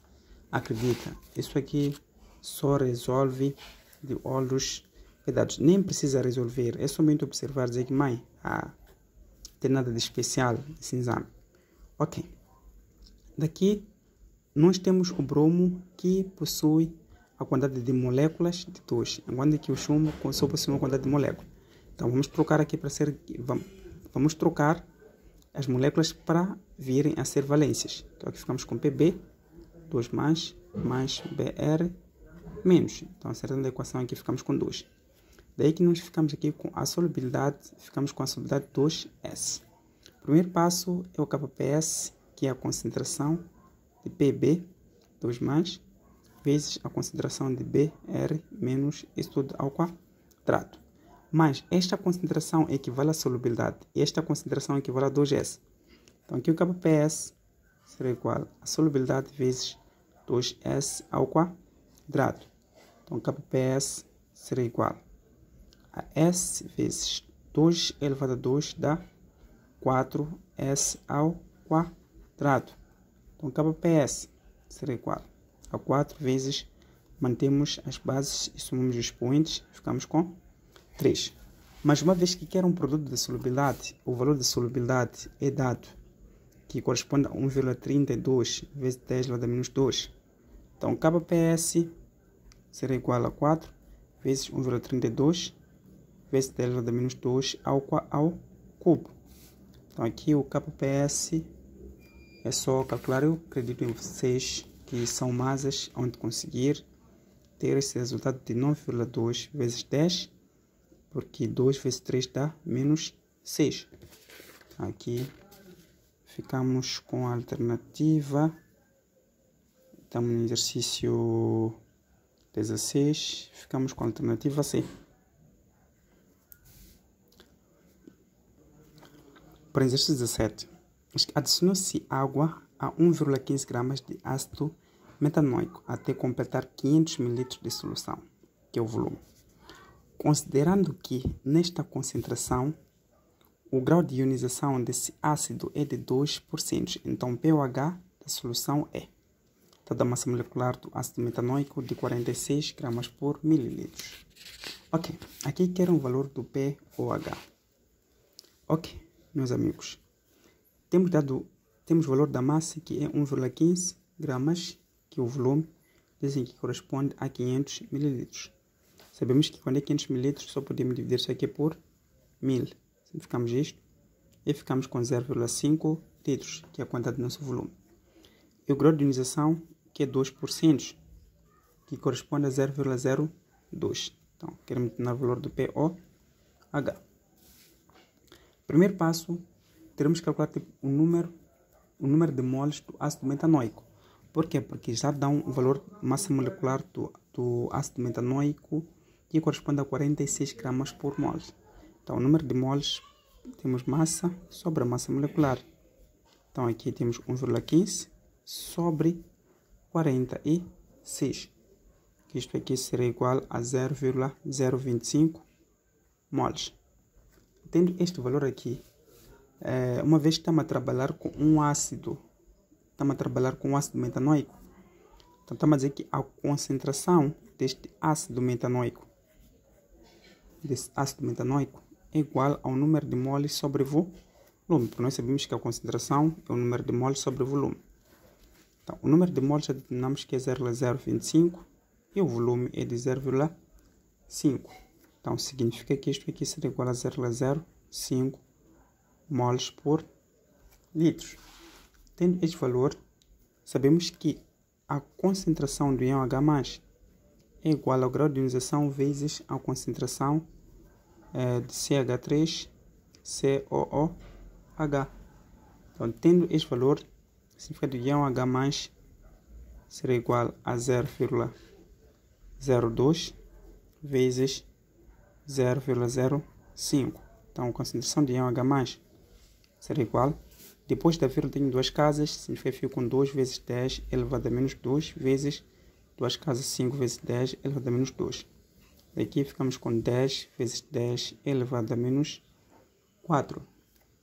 acredita, isso aqui só resolve de olhos vedados. Nem precisa resolver, é somente observar e dizer que mãe, tem nada de especial nesse exame. Ok. Daqui nós temos o bromo que possui a quantidade de moléculas de 2, enquanto que o chumbo só possui uma quantidade de moléculas. Então vamos trocar aqui para ser, vamos trocar as moléculas para virem a ser valências. Então aqui ficamos com PB, 2 mais BR, menos. Então acertando a equação aqui ficamos com 2. Daí que nós ficamos aqui com a solubilidade, ficamos com a solubilidade 2S. O primeiro passo é o kps, que é a concentração de PB, 2 mais, vezes a concentração de BR menos isso tudo ao quadrado. Mas esta concentração equivale à solubilidade e esta concentração equivale a 2S. Então aqui o kps será igual a solubilidade vezes 2S ao quadrado. Então kps será igual a S vezes 2 elevado a 2 dá 4S ao quadrado. Então kps será igual a 4 vezes, mantemos as bases e somamos os expoentes, ficamos com 3. Mas uma vez que quer um produto de solubilidade, o valor de solubilidade é dado, que corresponde a 1,32 vezes 10 elevado a menos 2. Então kps será igual a 4 vezes 1,32 vezes 10 elevado a menos 2 ao cubo. Então aqui o kps é só calcular. Eu acredito em vocês que são massas onde conseguir ter esse resultado de 9,2 vezes 10, porque 2 vezes 3 dá menos 6. Aqui ficamos com a alternativa. Estamos no exercício 16, ficamos com a alternativa C. Para o exercício 17, adicionou-se água a 1,15 gramas de ácido metanoico até completar 500 ml de solução, que é o volume. Considerando que nesta concentração o grau de ionização desse ácido é de 2%, então pH da solução é toda a massa molecular do ácido metanoico de 46 gramas por mililitros. Ok, aqui quero um valor do pOH. Ok, meus amigos, temos o valor da massa que é 1,15 gramas, que o volume dizem que corresponde a 500 ml. Sabemos que quando é 500 ml só podemos dividir isso aqui por 1000. Simplificamos isto e ficamos com 0,5 litros, que é a quantidade do nosso volume. E o grau de ionização, que é 2%, que corresponde a 0,02. Então, queremos determinar o valor do pOH. Primeiro passo, teremos que calcular o número de moles do ácido metanoico. Por quê? Porque já dá um valor de massa molecular do ácido metanoico que corresponde a 46 gramas por mol. Então, o número de moles, temos massa sobre a massa molecular. Então, aqui temos 1,15 sobre 46. Isto aqui será igual a 0,025 moles. Tendo este valor aqui, uma vez que estamos a trabalhar com um ácido, metanoico, então estamos a dizer que a concentração deste ácido metanoico, é igual ao número de moles sobre volume. Porque nós sabemos que a concentração é o número de moles sobre volume. Então, o número de moles já determinamos que é 0,025 e o volume é de 0,5. Então, significa que isto aqui será igual a 0,05 moles por litro. Tendo este valor, sabemos que a concentração do íon H+, é igual ao grau de ionização vezes a concentração de CH3, COOH. Então, tendo este valor, significa que o íon H+ será igual a 0,02 vezes 0,05. Então, a concentração de íon H+ será igual, depois da vírgula tenho duas casas, significa que fico com 2 vezes 10 elevado a menos 2 vezes duas casas 5 vezes 10 elevado a menos 2. Daqui ficamos com 10 vezes 10 elevado a menos 4.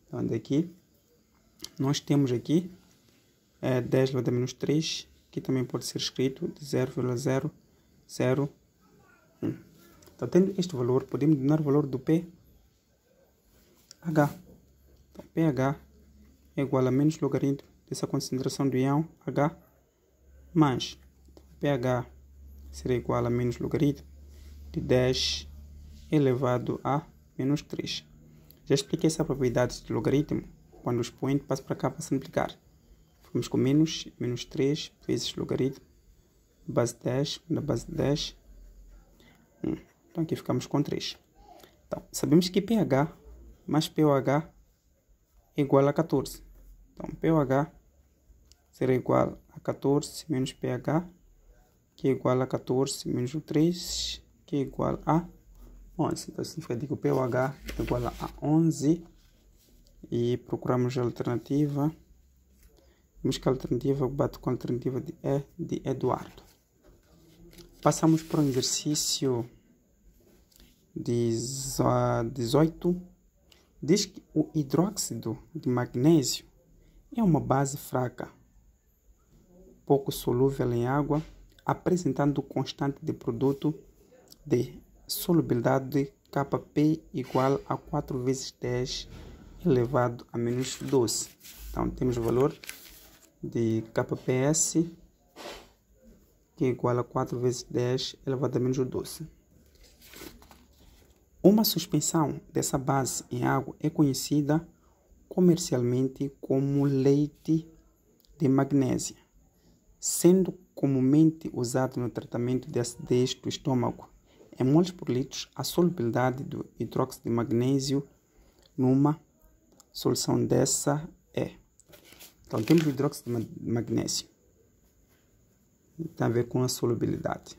Então, daqui nós temos aqui 10 elevado a menos 3, que também pode ser escrito de 0,001. Então, tendo este valor, podemos determinar o valor do pH. Então, pH é igual a menos logaritmo dessa concentração do íon H+. mais pH será igual a menos logaritmo de 10 elevado a menos 3. Já expliquei essa propriedade de logaritmo. Quando o expoente passa para cá para simplificar. Ficamos com menos 3 vezes logaritmo base 10 na base 10. Então aqui ficamos com 3. Então, sabemos que pH mais pOH é igual a 14. Então, pOH será igual a 14 menos pH, que é igual a 14 menos o 3, que é igual a 11. Então, significa que o pOH é igual a 11. E procuramos a alternativa. Vemos que a alternativa bate com a alternativa de Eduardo. Passamos para o exercício 18. Diz que o hidróxido de magnésio é uma base fraca, pouco solúvel em água, apresentando constante de produto de solubilidade de Kp igual a 4 vezes 10 elevado a menos 12. Então, temos o valor de Kps, que é igual a 4 vezes 10 elevado a menos 12. Uma suspensão dessa base em água é conhecida comercialmente como leite de magnésia, sendo comumente usado no tratamento de acidez do estômago. Em moles por litro, a solubilidade do hidróxido de magnésio numa solução dessa é. Então, temos o hidróxido de magnésio. Tem a ver com a solubilidade.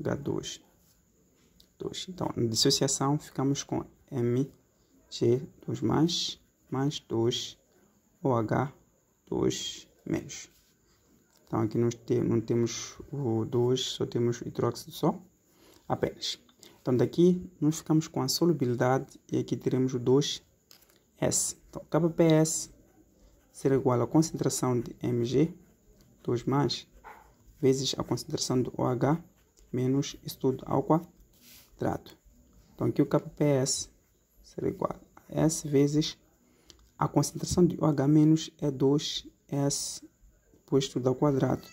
H2. Então, na dissociação, ficamos com Mg2+, mais 2 OH2 menos. Então, aqui não temos o 2, só temos o hidróxido só, apenas. Então, daqui, nós ficamos com a solubilidade e aqui teremos o 2S. Então, Kps será igual à concentração de Mg2+, vezes a concentração do OH, menos isso tudo ao quadrado. Então, aqui o Kps será igual a S vezes a concentração de OH menos é 2S, depois tudo ao quadrado.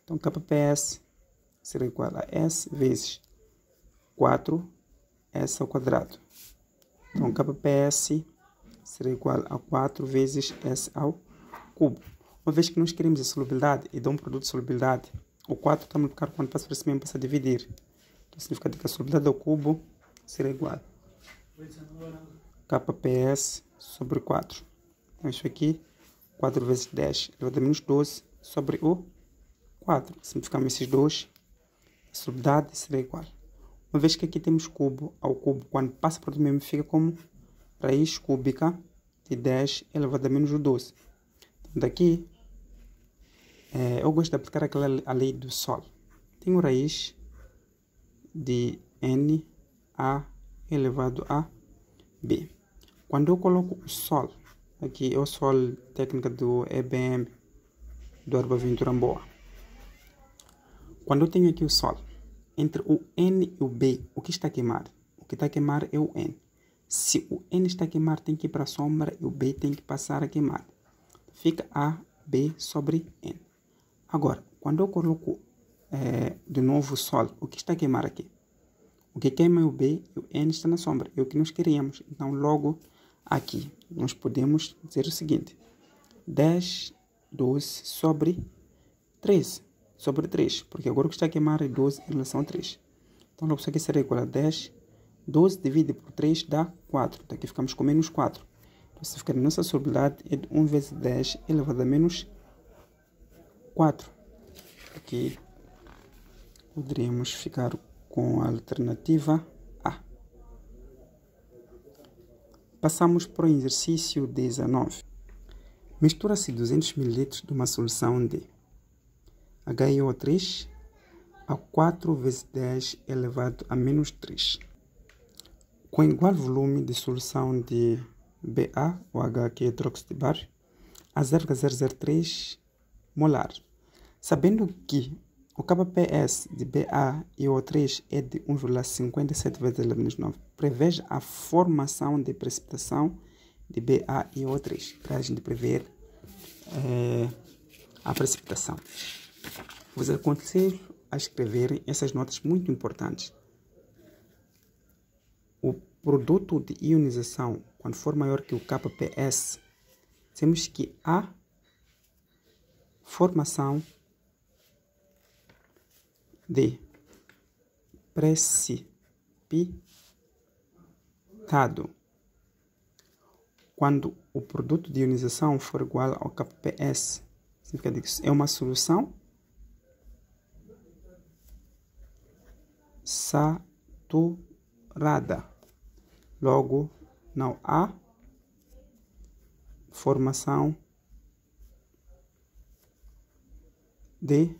Então, Kps será igual a S vezes 4S ao quadrado. Então, Kps será igual a 4 vezes S ao cubo. Uma vez que nós queremos a solubilidade e dá um produto de solubilidade, o 4 está multiplicado quando passa para cima e passa a dividir. Então, significa que a solubilidade ao cubo será igual a Kps sobre 4. Então, isso aqui, 4 vezes 10 elevado a menos 12 sobre o 4. Simplificamos esses dois, a solubilidade será igual. Uma vez que aqui temos cubo ao cubo, quando passa para o mesmo, fica como raiz cúbica de 10 elevado a menos 12. Então, daqui, eu gosto de aplicar a lei do Sol. Tenho raiz de N a elevado a B. Quando eu coloco o Sol, aqui é o Sol técnica do EBM, do Arboventura Boa. Quando eu tenho aqui o Sol, entre o N e o B, o que está a queimar? O que está a queimar é o N. Se o N está a queimar, tem que ir para a sombra e o B tem que passar a queimar. Fica A, B sobre N. Agora, quando eu coloco de novo o Sol, o que está a queimar aqui? O que queima é o B e o N está na sombra. É o que nós queríamos. Então, logo aqui, nós podemos dizer o seguinte. 10, 12 sobre 13. Sobre 3. Porque agora o que está a queimar é 12 em relação a 3. Então, logo isso aqui será igual a 10. 12 dividido por 3 dá 4. Então, aqui ficamos com menos 4. Então, se ficar a nossa solubilidade é de 1 vezes 10 elevado a menos 4. Aqui poderíamos ficar com a alternativa A. Passamos para o exercício 19. Mistura-se 200 ml de uma solução de HiO3 a 4 vezes 10 elevado a menos 3. Com igual volume de solução de Ba, ou H, que é hidróxido de bário, a 0,003 molar. Sabendo que o Kps de BaIO3 é de 1,57 vezes 10 menos 9, preveja a formação de precipitação de BaIO3, para a gente prever a precipitação. Vos aconselho a escreverem essas notas muito importantes. O produto de ionização, quando for maior que o kps, temos que a formação de precipitado. Quando o produto de ionização for igual ao kps, significa que é uma solução saturada. Logo, não há formação de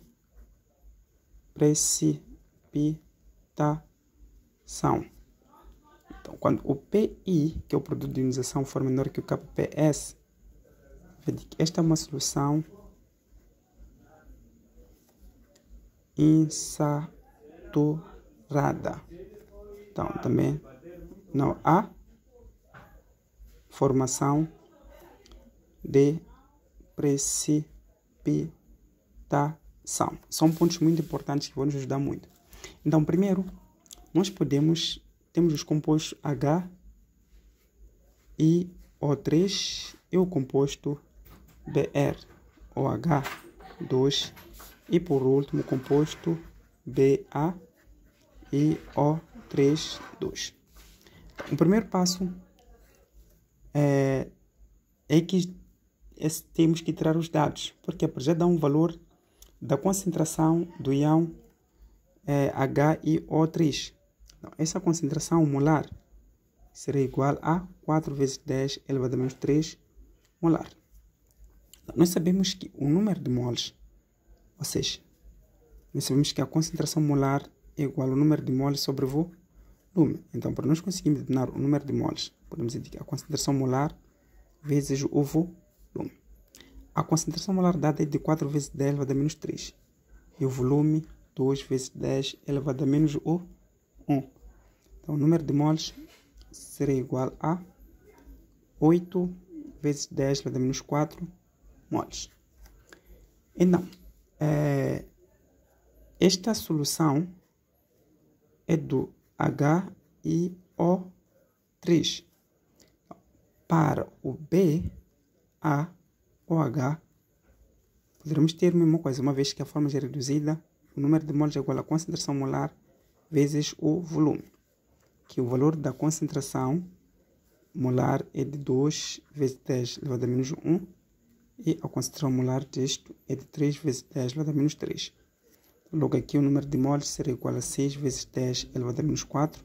precipitação. Então, quando o PI, que é o produto de ionização, for menor que o kps, esta é uma solução insaturada. Então, também não há formação de precipitação. São pontos muito importantes que vão nos ajudar muito. Então, primeiro, temos os compostos H e O3 e o composto Br, OH2, e por último o composto Ba e O3, 2. O primeiro passo é que temos que tirar os dados, porque já dá um valor da concentração do íon HiO3. Então, essa concentração molar será igual a 4 vezes 10 elevado a menos 3 molar. Então, nós sabemos que o número de moles, ou seja, nós sabemos que a concentração molar é igual ao número de moles sobre o volume. Então, para nós conseguirmos determinar o número de moles, podemos dizer que a concentração molar vezes o volume. A concentração molar dada é de 4 vezes 10 elevado a menos 3. E o volume, 2 vezes 10 elevado a menos 1. Então, o número de moles será igual a 8 vezes 10 elevado a menos 4 moles. Então, esta solução é do HiO3. Para o BaOH, poderemos ter a mesma coisa, uma vez que a forma já é reduzida, o número de moles é igual à concentração molar vezes o volume, que o valor da concentração molar é de 2 vezes 10 elevado a menos 1, e a concentração molar disto é de 3 vezes 10 elevado a menos 3. Logo aqui o número de moles será igual a 6 vezes 10 elevado a menos 4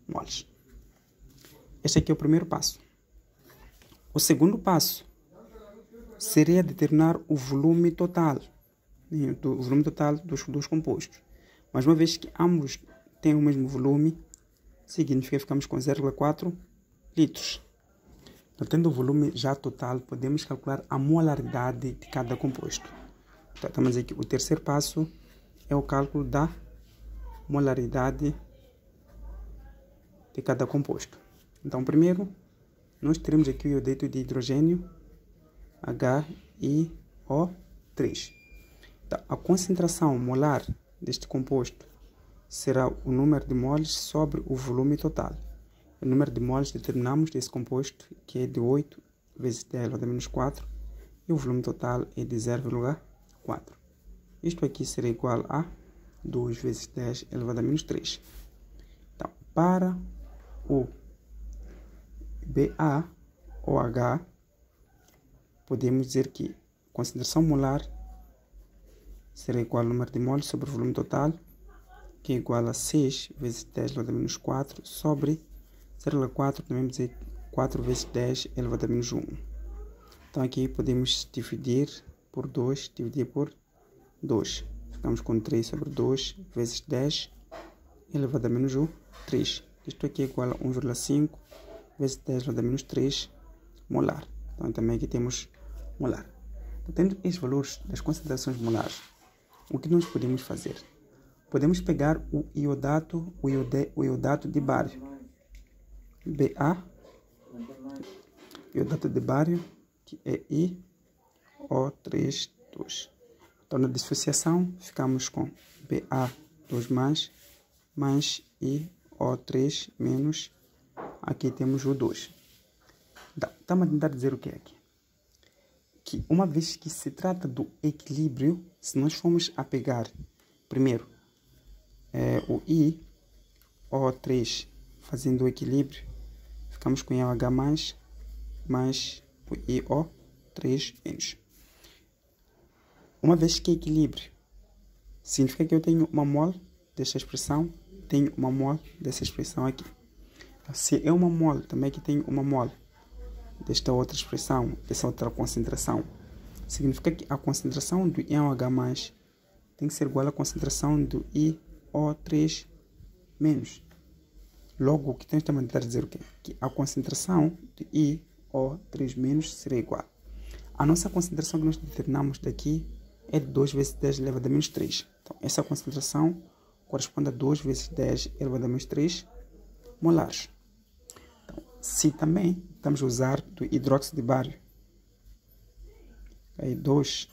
moles. Este aqui é o primeiro passo. O segundo passo seria determinar o volume total, dos compostos. Mas uma vez que ambos têm o mesmo volume, significa que ficamos com 0,4 litros. Então, tendo o volume já total, podemos calcular a molaridade de cada composto. Então, estamos aqui. O terceiro passo é o cálculo da molaridade de cada composto. Então, primeiro, nós teremos aqui o iodeto de hidrogênio, HiO3. Então, a concentração molar deste composto será o número de moles sobre o volume total. O número de moles determinamos desse composto, que é de 8 vezes 10 elevado a menos 4, e o volume total é de 0,4. Isto aqui será igual a 2 vezes 10 elevado a menos 3. Então, para o BaOH, podemos dizer que a concentração molar será igual ao número de moles sobre o volume total, que é igual a 6 vezes 10 elevado a menos 4 sobre 0,4, também dizer 4 vezes 10 elevado a menos 1. Então aqui podemos dividir por 2, dividir por 2. Ficamos com 3 sobre 2 vezes 10 elevado a menos 3. Isto aqui é igual a 1,5 vezes 10 elevado a menos 3 molar. Então também aqui temos molar. Então, tendo estes valores das concentrações molares, o que nós podemos fazer? Podemos pegar o iodato de bário, Ba, iodato de bário, que é IO3, 2. Então, na dissociação, ficamos com Ba2 mais IO3 menos, aqui temos o 2. Então, estamos a tentar dizer o que é aqui? Que uma vez que se trata do equilíbrio, se nós formos a pegar primeiro o IO3 fazendo o equilíbrio, ficamos com IOH mais o IO3 menos. Uma vez que é equilíbrio, significa que eu tenho uma mole desta expressão, tenho uma mole dessa expressão aqui. Se é uma mole, também aqui tenho uma mole desta outra expressão, dessa outra concentração. Significa que a concentração do IOH+ tem que ser igual à concentração do IO3 menos. Logo, o que temos também a tentar dizer o quê? Que a concentração do IO3 menos será igual. A nossa concentração que nós determinamos daqui é de 2 vezes 10 elevado a menos 3. Então, essa concentração corresponde a 2 vezes 10 elevado a menos 3 molares. Então, se também estamos a usar do hidróxido de bário, aí 2,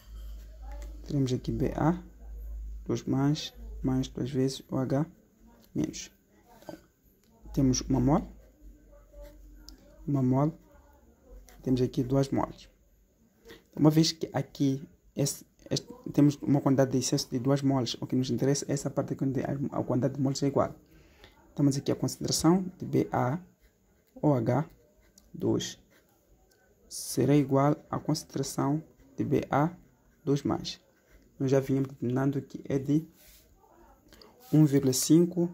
teremos aqui Ba, 2 mais 2 vezes OH menos. Então, temos uma mole, temos aqui 2 moles. Uma vez que aqui temos uma quantidade de excesso de 2 moles, o que nos interessa é essa parte onde a quantidade de moles é igual. Temos aqui a concentração de BaOH2 será igual à concentração de Ba2+. Nós já vínhamos determinando que é de 1,5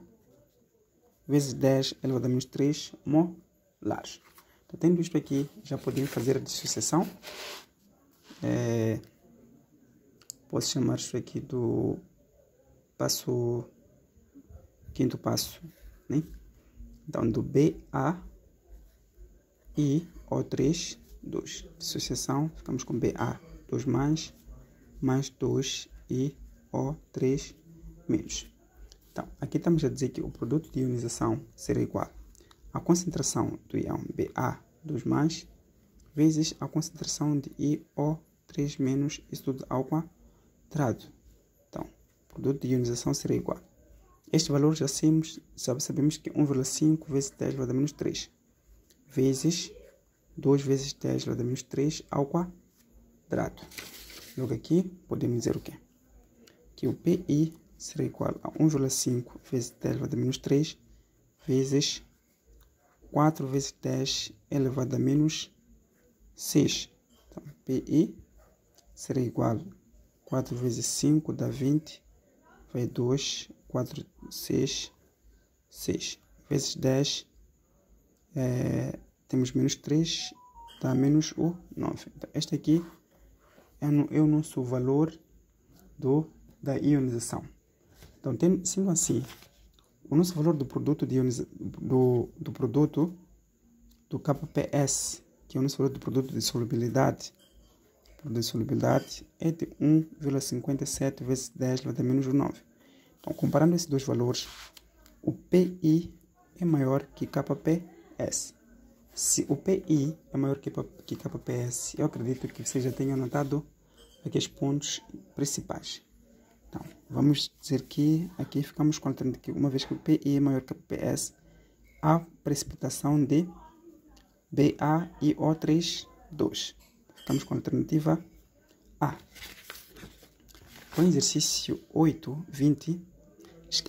vezes 10 elevado a menos 3 molares. Então, tendo isto aqui, já podemos fazer a dissociação. Posso chamar isso aqui do quinto passo, né? Então, do BaIO3, 2. Dissociação, ficamos com Ba2+, mais 2IO3 menos. Então, aqui estamos a dizer que o produto de ionização será igual à concentração do íon Ba2+, vezes a concentração de IO3 menos, isso tudo ao quadrado. Então, o produto de ionização será igual. Este valor já sabemos que 1,5 vezes 10 elevado a menos 3 vezes 2 vezes 10 elevado a menos 3 ao quadrado. Logo aqui, podemos dizer o quê? Que o PI será igual a 1,5 vezes 10 elevado a menos 3 vezes 4 vezes 10 elevado a menos 6. Então, PI será igual a 4 vezes 5 dá 20, vai 2, 4, 6, 6. Vezes 10, temos menos 3, dá menos o 9. Então, este aqui é o nosso valor da ionização. Então, sendo assim, o nosso valor do produto de do produto do KPS, que é o nosso valor do produto de solubilidade, é de 1,57 vezes 10 elevado a menos 9. Então, comparando esses dois valores, o PI é maior que KPS. Se o PI é maior que KPS, eu acredito que você já tenha anotado aqui os pontos principais. Então, vamos dizer que aqui ficamos com a alternativa que uma vez que o PI é maior que KPS, a precipitação de BaIO3, 2. Ficamos com a alternativa A. Com o exercício 8.20,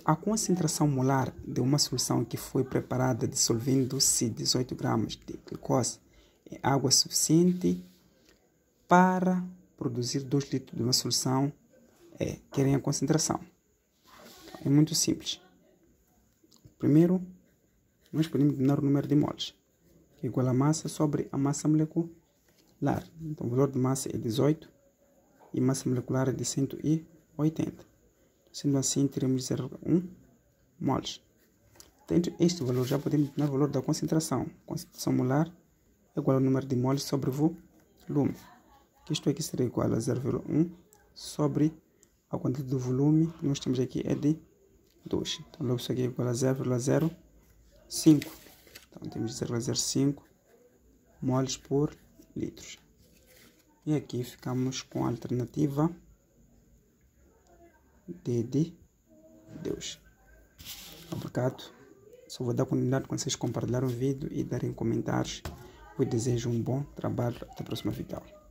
a concentração molar de uma solução que foi preparada dissolvendo-se 18 gramas de glicose em água suficiente para produzir 2 litros de uma solução querem a concentração. Então, é muito simples. Primeiro, nós podemos determinar o número de moles, que é igual a massa sobre a massa molecular. Então, o valor de massa é 18 e massa molecular é de 180. Sendo assim, teremos 0,1 moles. Dentro deste valor, já podemos determinar o valor da concentração. Concentração molar é igual ao número de moles sobre volume. Isto aqui será igual a 0,1 sobre a quantidade do volume que nós temos aqui é de 2. Então, logo isso aqui é igual a 0,05. Então, temos 0,05 moles por litros. E aqui ficamos com a alternativa de Deus. Obrigado. Só vou dar continuidade quando vocês compartilharem o vídeo e darem comentários. Eu desejo um bom trabalho. Até a próxima vídeo.